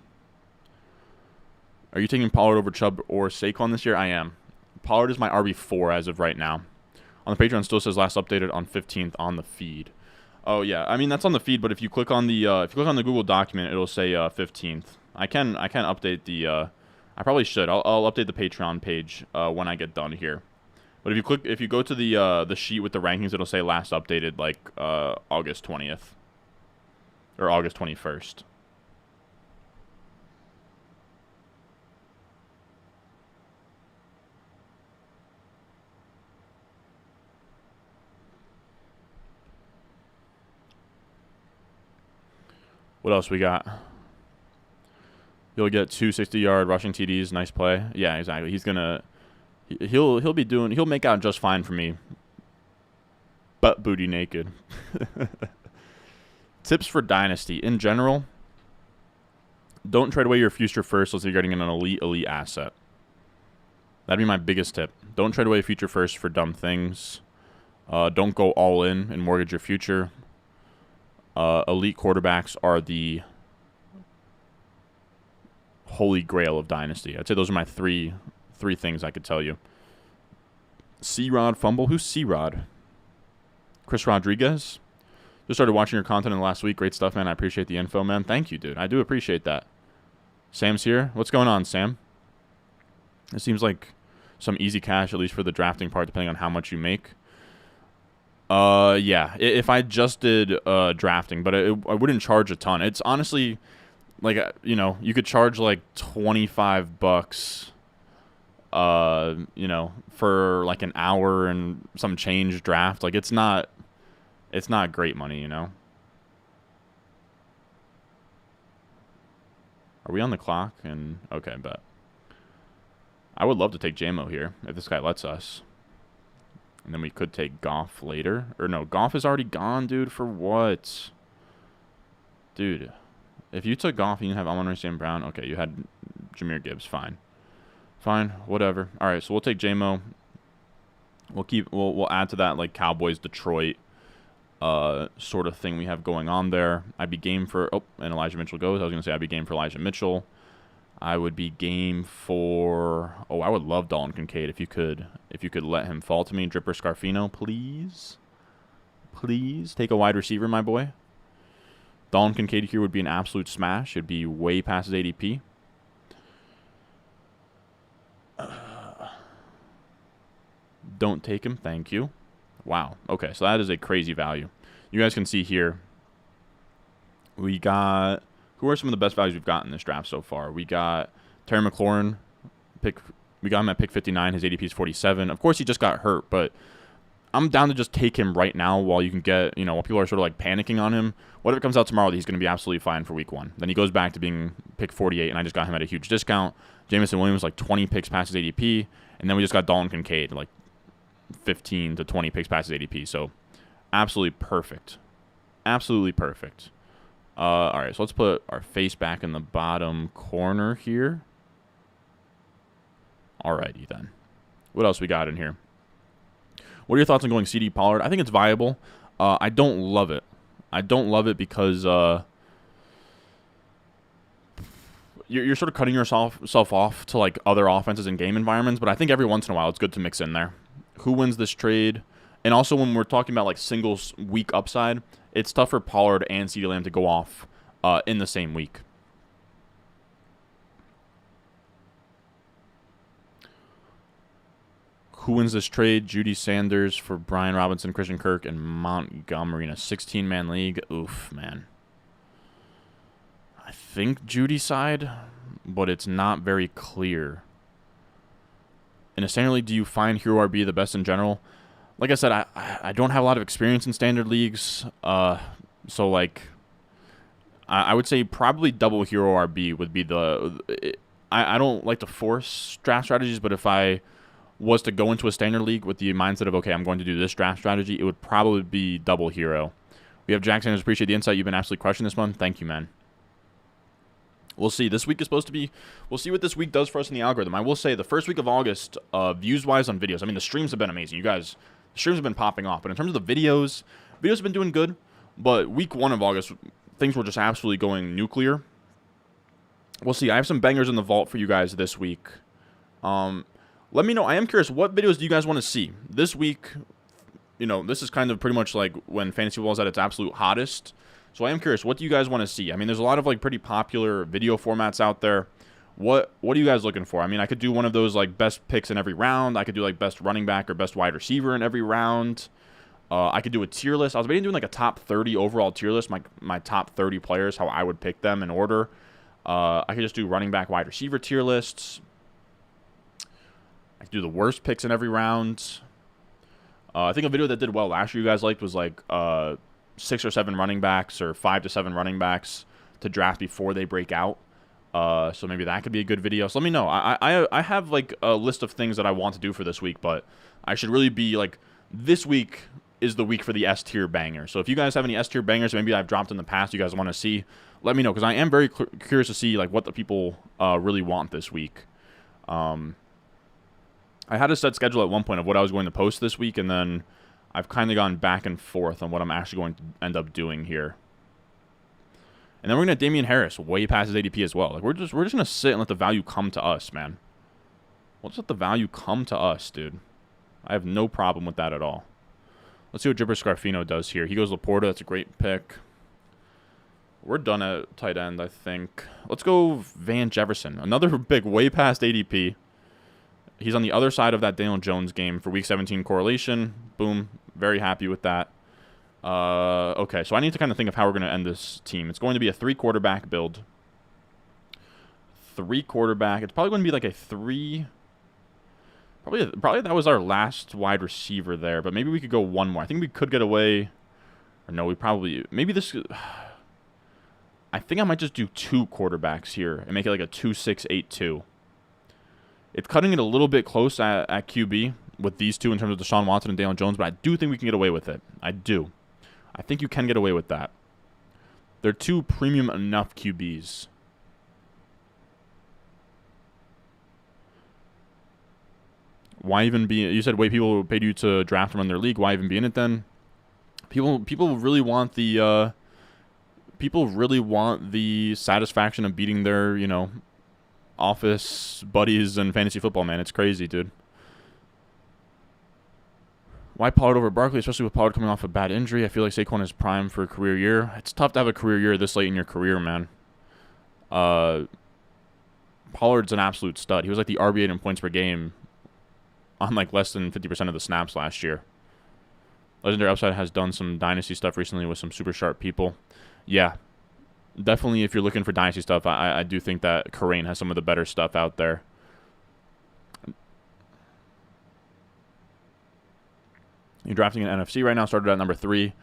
Are you taking Pollard over Chubb or Saquon this year? I am. Pollard is my RB4 as of right now. On the Patreon, still says last updated on 15th on the feed. Oh yeah, I mean that's on the feed, but if you click on the Google document, it'll say 15th. I can update the. I probably should. I'll update the Patreon page when I get done here. But if you go to the sheet with the rankings, it'll say last updated like August 20th or August 21st. What else we got? You'll get 260-yard rushing TDs. Nice play. Yeah, exactly. He'll make out just fine for me. Butt booty naked. Tips for Dynasty. In general, don't trade away your future first unless you're getting an elite asset. That'd be my biggest tip. Don't trade away future first for dumb things. Don't go all in and mortgage your future. Elite quarterbacks are the holy grail of Dynasty. I'd say those are my three things I could tell you. C-Rod fumble. Who's C-Rod? Chris Rodriguez? Just started watching your content in the last week. Great stuff, man. I appreciate the info, man. Thank you, dude. I do appreciate that. Sam's here. What's going on, Sam? It seems like some easy cash, at least for the drafting part, depending on how much you make. Yeah. If I just did drafting, but I wouldn't charge a ton. It's honestly like, you could charge like $25, for like an hour and some change draft. Like it's not great money, Are we on the clock? And okay, bet. I would love to take JMO here if this guy lets us. And then we could take Goff later. Or no, Goff is already gone, dude. For what? Dude, if you took Goff and you have Amon-Ra St. Brown, okay, you had Jahmyr Gibbs. Fine, whatever. All right, so we'll take JMO. We'll add to that like Cowboys, Detroit, sort of thing we have going on there. I'd be game for. Oh, and Elijah Mitchell goes. I was gonna say I'd be game for Elijah Mitchell. I would be game for. Oh, I would love Dalton Kincaid if you could let him fall to me. Dripper Scarfino, please take a wide receiver, my boy. Dalton Kincaid here would be an absolute smash. It'd be way past his ADP. Don't take him, thank you. Wow. Okay, so that is a crazy value. You guys can see here. We got. Who are some of the best values we've gotten in this draft so far? We got Terry McLaurin. We got him at pick 59. His ADP is 47. Of course, he just got hurt, but I'm down to just take him right now while you can get, while people are sort of like panicking on him. What if it comes out tomorrow that he's going to be absolutely fine for week 1? Then he goes back to being pick 48, and I just got him at a huge discount. Jameson Williams, like 20 picks past his ADP. And then we just got Dalton Kincaid, like 15 to 20 picks past his ADP. So absolutely perfect. Absolutely perfect. All right, so let's put our face back in the bottom corner here. Alrighty then. What else we got in here? What are your thoughts on going CD Pollard? I think it's viable. I don't love it. I don't love it because you're sort of cutting yourself off to like other offenses and game environments. But I think every once in a while it's good to mix in there. Who wins this trade? And also when we're talking about like singles week upside, it's tough for Pollard and CeeDee Lamb to go off in the same week. Who wins this trade? Judy Sanders for Brian Robinson, Christian Kirk, and Montgomery in a 16-man league. Oof, man. I think Judy side, but it's not very clear. In a standard league, do you find Hero RB the best in general? Like I said, I don't have a lot of experience in standard leagues. So, like, I would say probably double Hero RB would be the... I don't like to force draft strategies, but if I was to go into a standard league with the mindset of, okay, I'm going to do this draft strategy, it would probably be double Hero. We have Jack Sanders. Appreciate the insight. You've been absolutely crushing this one. Thank you, man. We'll see. This week is supposed to be... We'll see what this week does for us in the algorithm. I will say the first week of August, views-wise on videos, I mean, the streams have been amazing. You guys, the streams have been popping off. But in terms of the videos have been doing good. But week 1 of August, things were just absolutely going nuclear. We'll see. I have some bangers in the vault for you guys this week. Let me know. I am curious, what videos do you guys want to see? This week, you know, this is kind of pretty much like when fantasy football is at its absolute hottest. So I am curious, what do you guys want to see? I mean, there's a lot of like pretty popular video formats out there. What are you guys looking for? I mean, I could do one of those like best picks in every round. I could do like best running back or best wide receiver in every round. I could do a tier list. I was debating doing like a top 30 overall tier list, my top 30 players, how I would pick them in order. I could just do running back, wide receiver tier lists. I could do the worst picks in every round. I think a video that did well last year you guys liked was like 6 or 7 running backs or 5 to 7 running backs to draft before they break out. So maybe that could be a good video. So let me know. I have like a list of things that I want to do for this week, but I should really be like, this week is the week for the S tier banger. So if you guys have any S tier bangers, maybe I've dropped in the past, you guys want to see, let me know, because I am very curious to see like what the people really want this week. I had a set schedule at one point of what I was going to post this week, and then I've kind of gone back and forth on what I'm actually going to end up doing here. And then we're going to Damian Harris way past his ADP as well. Like we're just going to sit and let the value come to us, man. We'll just let the value come to us, dude. I have no problem with that at all. Let's see what Jibber Scarfino does here. He goes Laporta. That's a great pick. We're done at tight end, I think. Let's go Van Jefferson. Another big way past ADP. He's on the other side of that Daniel Jones game for Week 17 correlation. Boom. Very happy with that. Okay, so I need to kind of think of how we're going to end this team. It's going to be a 3-quarterback build. 3-quarterback. It's probably going to be like a 3... Probably that was our last wide receiver there, but maybe we could go one more. I think we could get away. Or no, we probably... Maybe this... I think I might just do 2 quarterbacks here and make it like a 2-6-8-2. It's cutting it a little bit close at QB with these two in terms of Deshaun Watson and Daniel Jones, but I do think we can get away with it. I do. I think you can get away with that. They're 2 premium enough QBs. Why even be... You said, wait, people paid you to draft them in their league. Why even be in it then? People really want the... people really want the satisfaction of beating their, you know, office buddies in fantasy football, man. It's crazy, dude. Why Pollard over Barkley, especially with Pollard coming off a bad injury? I feel like Saquon is prime for a career year. It's tough to have a career year this late in your career, man. Pollard's an absolute stud. He was like the RB8 in points per game on like less than 50% of the snaps last year. Legendary Upside has done some dynasty stuff recently with some super sharp people. Yeah. Definitely, if you're looking for dynasty stuff, I do think that Karain has some of the better stuff out there. You're drafting an NFC right now, started at number 3.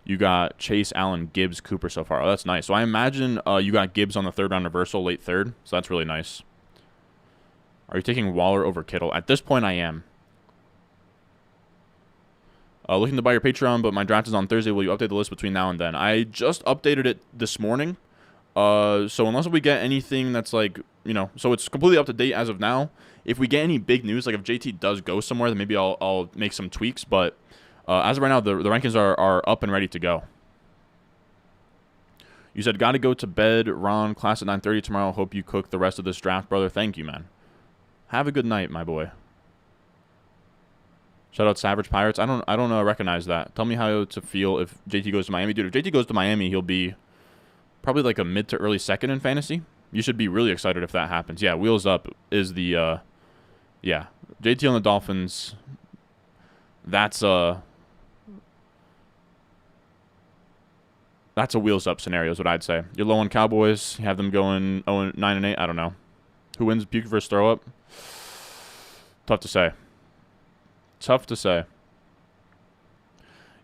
You got Chase, Allen, Gibbs, Cooper so far. Oh, that's nice. So I imagine you got Gibbs on the 3rd-round reversal, late 3rd. So that's really nice. Are you taking Waller over Kittle? At this point, I am. Looking to buy your Patreon, but my draft is on Thursday. Will you update the list between now and then? I just updated it this morning. So unless we get anything that's like, you know, so it's completely up to date as of now. If we get any big news, like if JT does go somewhere, then maybe I'll make some tweaks. But as of right now, the rankings are up and ready to go. You said, got to go to bed, Ron. Class at 9:30 tomorrow. Hope you cook the rest of this draft, brother. Thank you, man. Have a good night, my boy. Shout out Savage Pirates. I don't recognize that. Tell me how to feel if JT goes to Miami. Dude, if JT goes to Miami, he'll be probably like a mid to early 2nd in fantasy. You should be really excited if that happens. Yeah, Wheels Up is the yeah. JT on the Dolphins. That's a Wheels Up scenario is what I'd say. You're low on Cowboys. You have them going 9-8. I don't know. Who wins puke versus throw up? Tough to say. Tough to say.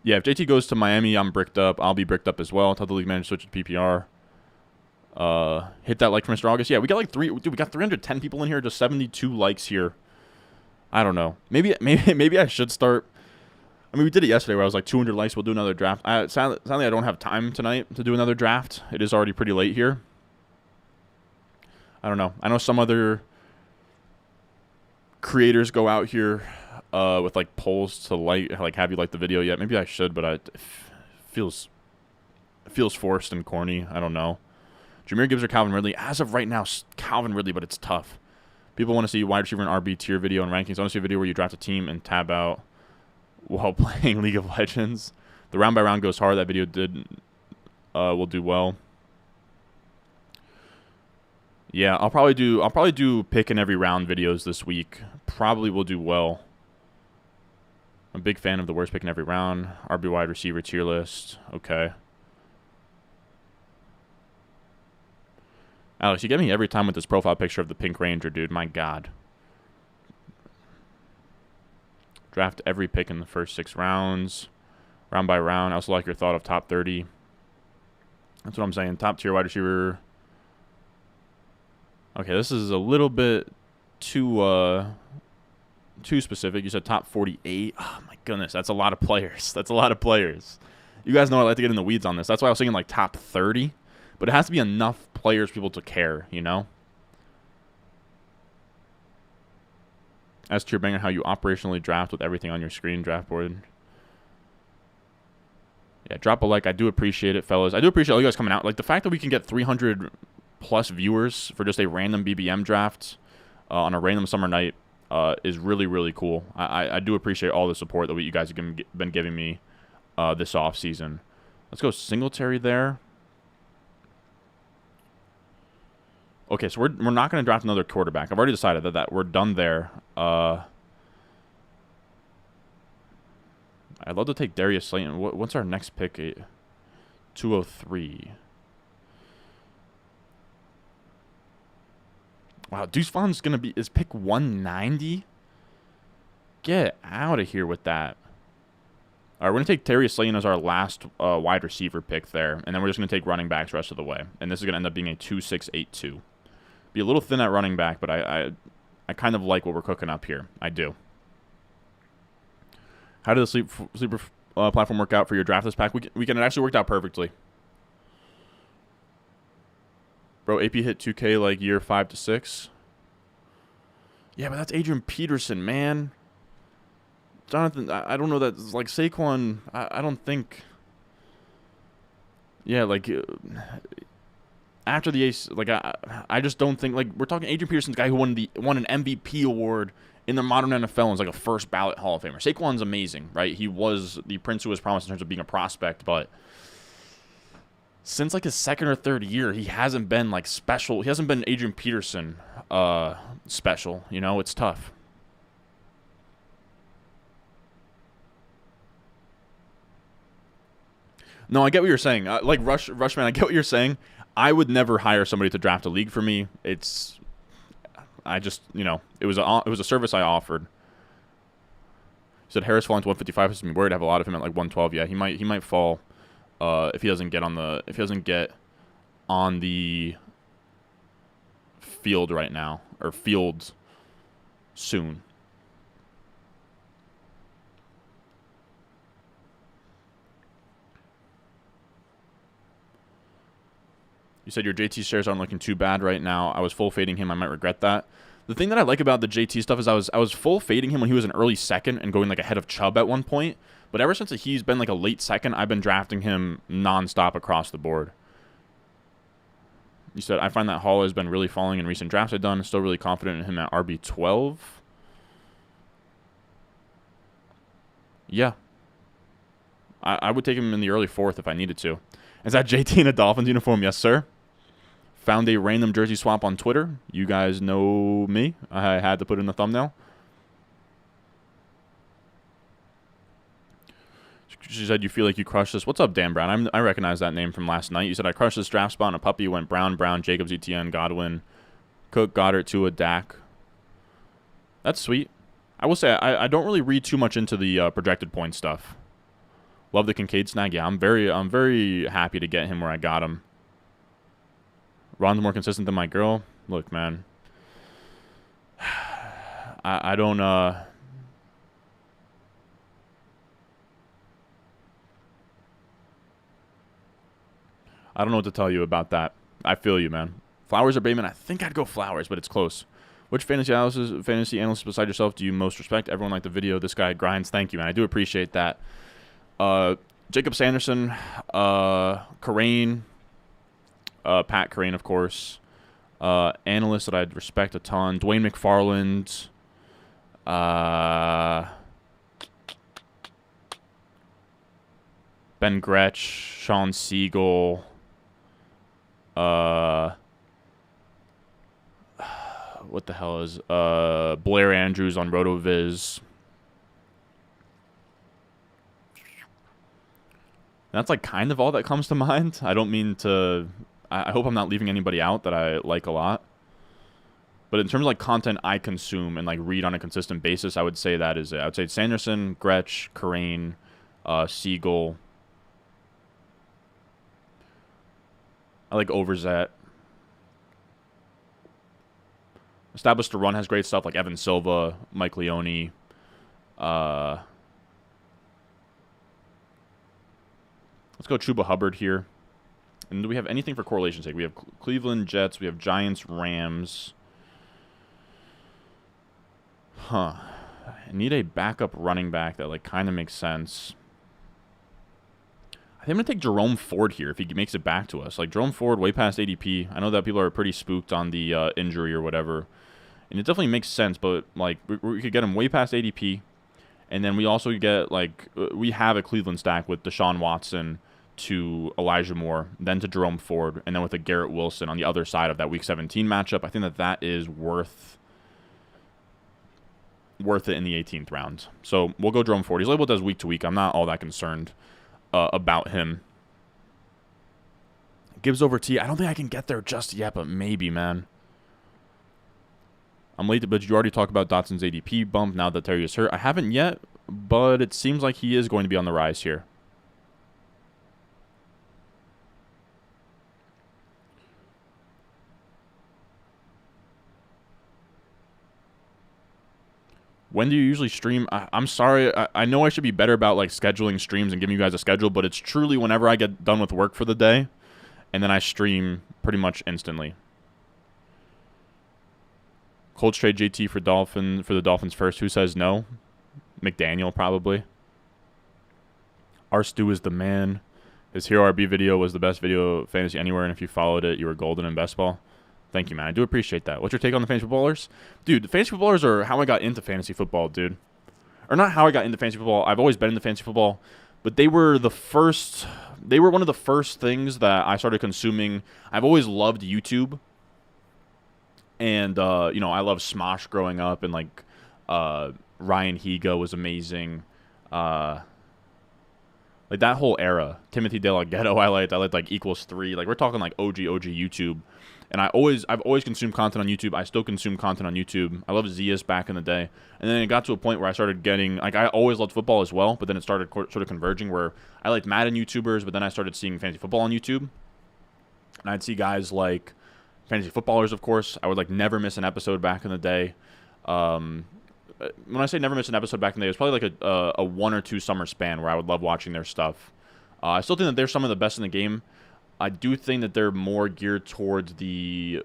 Yeah, if JT goes to Miami, I'm bricked up. I'll be bricked up as well. Tell the league manager to switch to PPR. Hit that like for Mr. August. Yeah, we got like we got 310 people in here, just 72 likes here. I don't know. Maybe I should start. I mean, we did it yesterday where I was like 200 likes. We'll do another draft. Sadly, I don't have time tonight to do another draft. It is already pretty late here. I don't know. I know some other creators go out here with like polls to like have you like the video yet. Maybe I should, but it feels forced and corny. I don't know. Jahmyr Gibbs or Calvin Ridley? As of right now, Calvin Ridley, but it's tough. People want to see wide receiver and RB tier video and rankings. I want to see a video where you draft a team and tab out while playing League of Legends. The round by round goes hard. That video will do well. Yeah, I'll probably do pick in every round videos this week. Probably will do well. I'm a big fan of the worst pick in every round. RB wide receiver tier list. Okay. Alex, you get me every time with this profile picture of the Pink Ranger, dude. My God. Draft every pick in the first 6 rounds. Round by round. I also like your thought of top 30. That's what I'm saying. Top tier wide receiver. Okay, this is a little bit too specific. You said top 48. Oh, my goodness. That's a lot of players. That's a lot of players. You guys know I like to get in the weeds on this. That's why I was thinking like top 30. But it has to be enough players for people to care, you know? As to your banger, how you operationally draft with everything on your screen, draft board. Yeah, drop a like. I do appreciate it, fellas. I do appreciate all you guys coming out. Like, the fact that we can get 300+ viewers for just a random BBM draft on a random summer night is really, really cool. I do appreciate all the support that you guys have been giving me this offseason. Let's go Singletary there. Okay, so we're not going to draft another quarterback. I've already decided that we're done there. I'd love to take Darius Slayton. What's our next pick? 203. Wow, Deuce Vaughn's going to is pick 190? Get out of here with that. All right, we're going to take Darius Slayton as our last wide receiver pick there, and then we're just going to take running backs the rest of the way. And this is going to end up being a 2-6-8-2. Be a little thin at running back, but I kind of like what we're cooking up here. I do. How did the sleeper platform work out for your draft this pack weekend? It actually worked out perfectly. Bro, AP hit 2K like year 5 to 6. Yeah, but that's Adrian Peterson, man. Jonathan, I don't know that. Like Saquon, I don't think. Yeah, like after the ace, like I just don't think, like, we're talking Adrian Peterson's guy who won an MVP award in the modern NFL and was like a first ballot Hall of Famer. Saquon's amazing, right? He was the prince who was promised in terms of being a prospect, but since like his second or third year, he hasn't been like special. He hasn't been Adrian Peterson special. You know, it's tough. No, I get what you're saying. Like Rushman, I get what you're saying. I would never hire somebody to draft a league for me. I just, you know, it was a service I offered. He said Harris falling to 155 has been worried. I have a lot of him at like 112. Yeah, he might fall if he doesn't get on the field right now, or fields soon. You said your JT shares aren't looking too bad right now. I was full fading him. I might regret that. The thing that I like about the JT stuff is I was full fading him when he was an early second and going like ahead of Chubb at one point. But ever since he's been like a late second, I've been drafting him nonstop across the board. You said, I find that Hall has been really falling in recent drafts I've done. Still really confident in him at RB12. Yeah. I would take him in the early 4th if I needed to. Is that JT in a Dolphins uniform? Yes, sir. Found a random jersey swap on Twitter. You guys know me. I had to put in the thumbnail. She said, you feel like you crushed this. What's up, Dan Brown? I recognize that name from last night. You said, I crushed this draft spot on a puppy. Went Brown, Jacobs, ETN, Godwin, Cook, Goddard, Tua, Dak. That's sweet. I will say I don't really read too much into the projected point stuff. Love the Kincaid snag. Yeah, I'm very happy to get him where I got him. Ron's more consistent than my girl. Look, man. I don't I don't know what to tell you about that. I feel you, man. Flowers or Bateman? I think I'd go Flowers, but it's close. Which fantasy analyst beside yourself do you most respect? Everyone liked the video. This guy grinds. Thank you, man. I do appreciate that. Jacob Sanderson, Carane, Pat Carane, of course. Analysts that I'd respect a ton. Dwayne McFarland. Ben Gretsch, Sean Siegel. What the hell is Blair Andrews on RotoViz. That's like kind of all that comes to mind. I don't mean to. I hope I'm not leaving anybody out that I like a lot. But in terms of like content I consume and like read on a consistent basis, I would say that is it. I would say Sanderson, Gretsch, Carane, Siegel. I like Overzet. Established to Run has great stuff like Evan Silva, Mike Leone. Let's go Chuba Hubbard here. And do we have anything for correlation's sake? We have Cleveland Jets. We have Giants, Rams. I need a backup running back that like kind of makes sense. I think I'm going to take Jerome Ford here if he makes it back to us. Like Jerome Ford, way past ADP. I know that people are pretty spooked on the injury or whatever. And it definitely makes sense, but like we could get him way past ADP. And then we also get like, we have a Cleveland stack with Deshaun Watson to Elijah Moore, then to Jerome Ford, and then with a Garrett Wilson on the other side of that Week 17 matchup. I think that is worth it in the 18th round. So we'll go Jerome Ford. He's labeled as week to week. I'm not all that concerned about him. Gibbs over T. I don't think I can get there just yet, but maybe, man. I'm late, but you already talked about Dotson's ADP bump now that Terry is hurt. I haven't yet, but it seems like he is going to be on the rise here. When do you usually stream? I'm sorry. I know I should be better about like scheduling streams and giving you guys a schedule, but it's truly whenever I get done with work for the day, and then I stream pretty much instantly. Colts trade JT for the Dolphins first. Who says no? McDaniel probably. Our Stu is the man. His Hero RB video was the best video fantasy anywhere, and if you followed it, you were golden in best ball. Thank you, man. I do appreciate that. What's your take on the fantasy footballers? Dude, the fantasy footballers are how I got into fantasy football, dude. Or not how I got into fantasy football. I've always been into fantasy football. But they were one of the first things that I started consuming. I've always loved YouTube. And, you know, I loved Smosh growing up. And, like, Ryan Higa was amazing. Like, that whole era. Timothy De La Ghetto I liked like Equals 3. Like, we're talking, like, OG YouTube. And I've always consumed content on YouTube. I still consume content on YouTube. I loved Zias back in the day. And then it got to a point where I started getting, like, I always loved football as well, but then it started sort of converging where I liked Madden YouTubers, but then I started seeing fantasy football on YouTube. And I'd see guys like fantasy footballers, of course. I would, like, never miss an episode back in the day. When I say never miss an episode back in the day, it was probably like a 1 or 2 summer span where I would love watching their stuff. I still think that they're some of the best in the game. I do think that they're more geared towards the,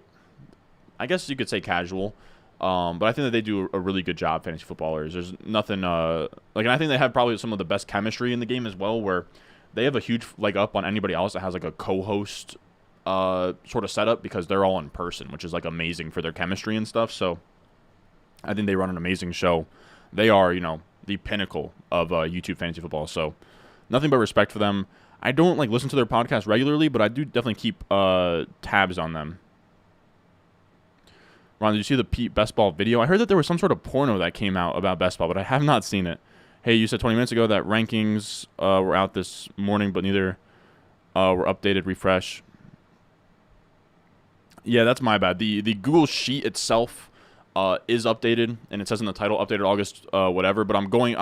I guess you could say casual, but I think that they do a really good job, fantasy footballers. There's nothing, and I think they have probably some of the best chemistry in the game as well, where they have a huge leg up on anybody else that has like a co-host sort of setup because they're all in person, which is like amazing for their chemistry and stuff. So I think they run an amazing show. They are, you know, the pinnacle of YouTube fantasy football. So nothing but respect for them. I don't like listen to their podcast regularly, but I do definitely keep tabs on them. Ron, did you see the Pete Best Ball video? I heard that there was some sort of porno that came out about Best Ball, but I have not seen it. Hey, you said 20 minutes ago that rankings were out this morning, but neither were updated. Refresh. Yeah, that's my bad. The Google Sheet itself is updated, and it says in the title updated August whatever. But I'm going.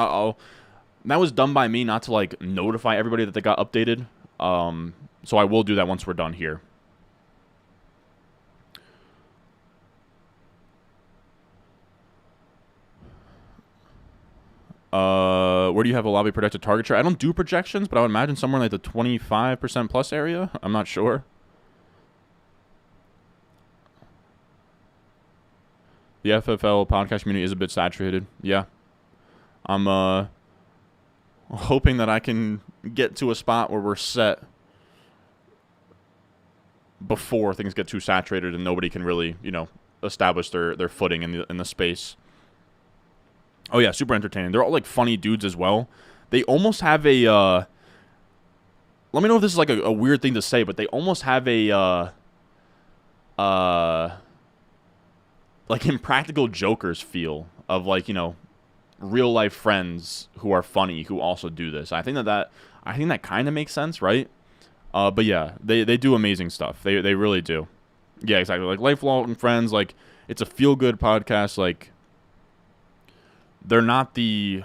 That was done by me, not to like notify everybody that they got updated. So I will do that once we're done here. Where do you have a lobby projected target share? I don't do projections, but I would imagine somewhere like the 25% plus area. I'm not sure. The FFL podcast community is a bit saturated. Yeah. I'm hoping that I can get to a spot where we're set before things get too saturated and nobody can really, establish their footing in the space. Oh yeah, super entertaining. They're all like funny dudes as well. They almost have a let me know if this is like a weird thing to say, but they almost have a like Impractical Jokers feel of like, real life friends who are funny who also do this. I think that kind of makes sense, right? But yeah, they do amazing stuff. They really do. Yeah, exactly. Like lifelong friends, like it's a feel good podcast. Like they're not the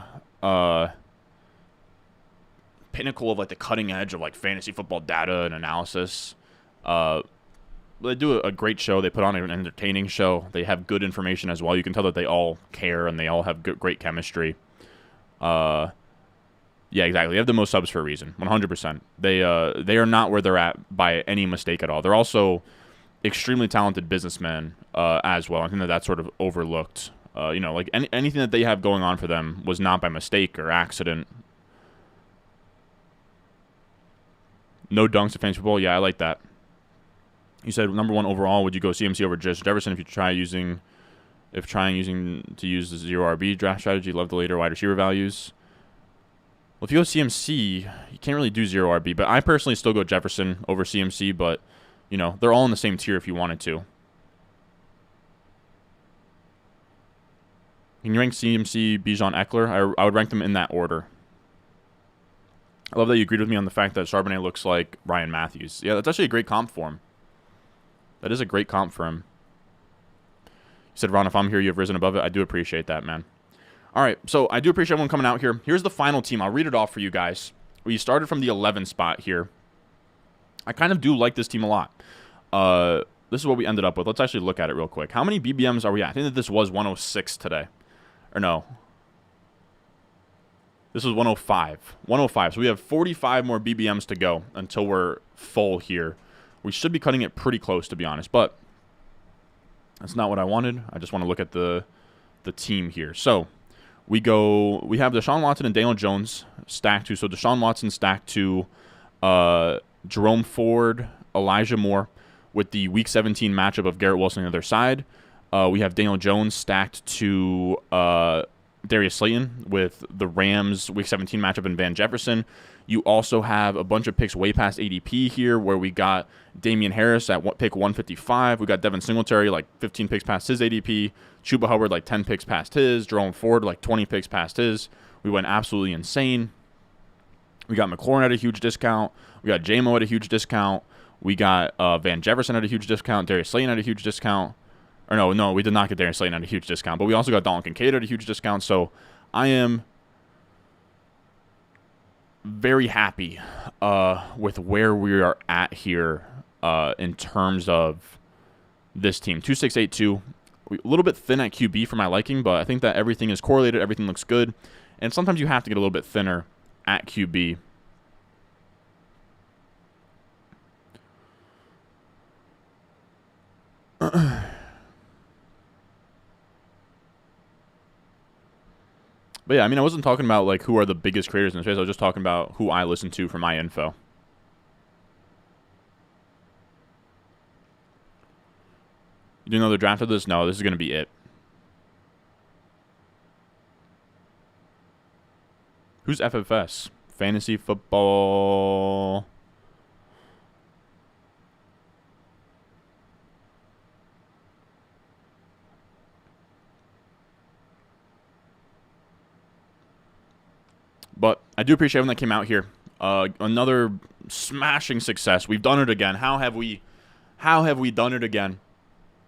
pinnacle of like the cutting edge of like fantasy football data and analysis. They do a great show. They put on an entertaining show. They have good information as well. You can tell that they all care and they all have great chemistry. Yeah, exactly. They have the most subs for a reason. 100%. They are not where they're at by any mistake at all. They're also extremely talented businessmen as well. I think that's sort of overlooked. Like anything that they have going on for them was not by mistake or accident. No dunks to fantasy football. Yeah, I like that. You said number one overall. Would you go CMC over Jefferson if trying using to use the 0 RB draft strategy? Love the later wide receiver values. Well, if you go CMC, you can't really do 0 RB. But I personally still go Jefferson over CMC. But they're all in the same tier if you wanted to. Can you rank CMC, Bijan, Eckler? I would rank them in that order. I love that you agreed with me on the fact that Charbonnet looks like Ryan Matthews. Yeah, that's actually a great comp for him. That is a great comp for him. You said, Ron, if I'm here, you have risen above it. I do appreciate that, man. All right, so I do appreciate everyone coming out here. Here's the final team. I'll read it off for you guys. We started from the 11 spot here. I kind of do like this team a lot. This is what we ended up with. Let's actually look at it real quick. How many BBMs are we at? I think that this was 106 today. Or no. This was 105. 105. So we have 45 more BBMs to go until we're full here. We should be cutting it pretty close, to be honest. But that's not what I wanted. I just want to look at the team here. So we have Deshaun Watson and Daniel Jones stacked to. So Deshaun Watson stacked to Jerome Ford, Elijah Moore with the Week 17 matchup of Garrett Wilson on the other side. We have Daniel Jones stacked to Darius Slayton with the Rams Week 17 matchup and Van Jefferson. You also have a bunch of picks way past ADP here where we got Damian Harris at pick 155. We got Devin Singletary like 15 picks past his ADP. Chuba Hubbard like 10 picks past his. Jerome Ford like 20 picks past his. We went absolutely insane. We got McLaurin at a huge discount. We got J-Mo at a huge discount. We got Van Jefferson at a huge discount. Darius Slayton at a huge discount. Or no, we did not get Darius Slayton at a huge discount. But we also got Dalton Kincaid at a huge discount. So I am very happy with where we are at here in terms of this team. 2682, a little bit thin at QB for my liking, but I think that everything is correlated. Everything looks good. And sometimes you have to get a little bit thinner at QB. But yeah, I mean, I wasn't talking about like who are the biggest creators in the space. I was just talking about who I listen to for my info. You do another draft of this? No, this is going to be it. Who's FFS? Fantasy football. But I do appreciate everyone that came out here. Another smashing success. We've done it again. How have we done it again?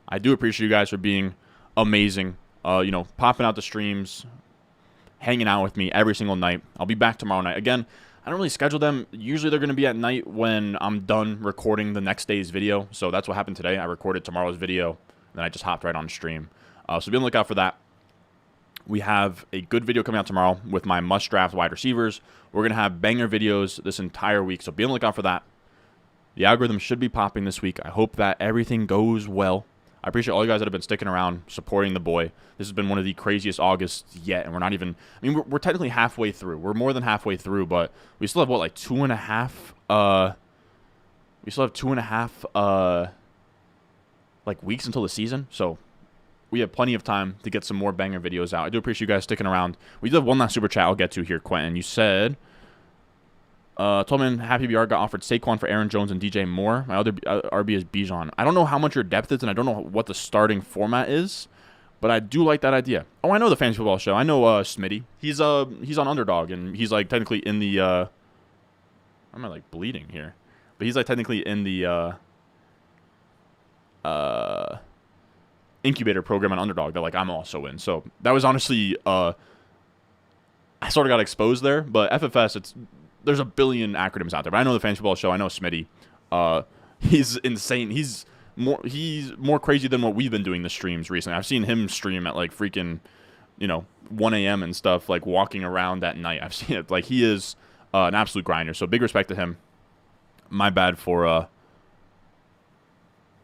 I do appreciate you guys for being amazing. Popping out the streams, hanging out with me every single night. I'll be back tomorrow night. Again, I don't really schedule them. Usually they're going to be at night when I'm done recording the next day's video. So that's what happened today. I recorded tomorrow's video, and then I just hopped right on stream. So be on the lookout for that. We have a good video coming out tomorrow with my must-draft wide receivers. We're going to have banger videos this entire week, so be on the lookout for that. The algorithm should be popping this week. I hope that everything goes well. I appreciate all you guys that have been sticking around, supporting the boy. This has been one of the craziest Augusts yet, and we're not even... I mean, we're technically halfway through. We're more than halfway through, but we still have, what, like 2.5... we still have 2.5, like, weeks until the season, so we have plenty of time to get some more banger videos out. I do appreciate you guys sticking around. We do have one last super chat I'll get to here, Quentin. You said... Tolman, Happy BR got offered Saquon for Aaron Jones and DJ Moore. My other RB is Bijan. I don't know how much your depth is, and I don't know what the starting format is, but I do like that idea. Oh, I know the Fantasy Football Show. I know Smitty. He's on Underdog, and he's like technically in the. I'm like bleeding here, but he's like technically in the incubator program on Underdog that like I'm also in. So that was honestly I sort of got exposed there, but FFS there's a billion acronyms out there, but I know the Fantasy Football Show. I know Smitty. He's insane. He's more crazy than what we've been doing the streams recently. I've seen him stream at like freaking, 1 a.m. and stuff, like walking around at night. I've seen it. Like he is an absolute grinder. So big respect to him. My bad for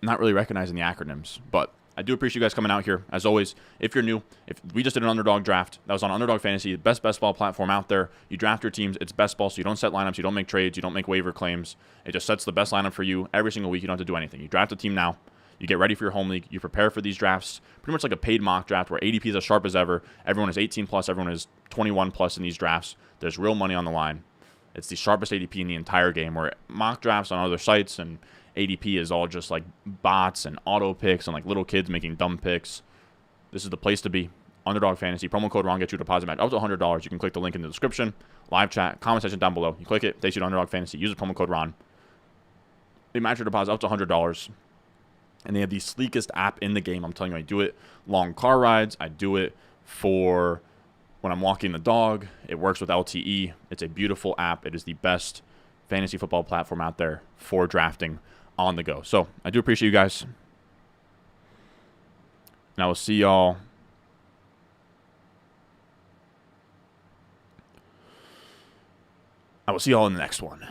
not really recognizing the acronyms, but I do appreciate you guys coming out here. As always, if you're new, if we just did an Underdog draft. That was on Underdog Fantasy, the best ball platform out there. You draft your teams. It's best ball, so you don't set lineups. You don't make trades. You don't make waiver claims. It just sets the best lineup for you every single week. You don't have to do anything. You draft a team now. You get ready for your home league. You prepare for these drafts. Pretty much like a paid mock draft where ADP is as sharp as ever. Everyone is 18 plus. Everyone is 21 plus in these drafts. There's real money on the line. It's the sharpest ADP in the entire game, where mock drafts on other sites and ADP is all just like bots and auto picks and like little kids making dumb picks. This is the place to be. Underdog Fantasy. Promo code RON gets you a deposit match up to $100. You can click the link in the description, live chat, comment section down below. You click it, takes you to Underdog Fantasy. Use the promo code RON. They match your deposit up to $100. And they have the sleekest app in the game. I'm telling you, I do it long car rides. I do it for when I'm walking the dog. It works with LTE. It's a beautiful app. It is the best fantasy football platform out there for drafting on the go. So I do appreciate you guys. And I will see y'all. I will see y'all in the next one.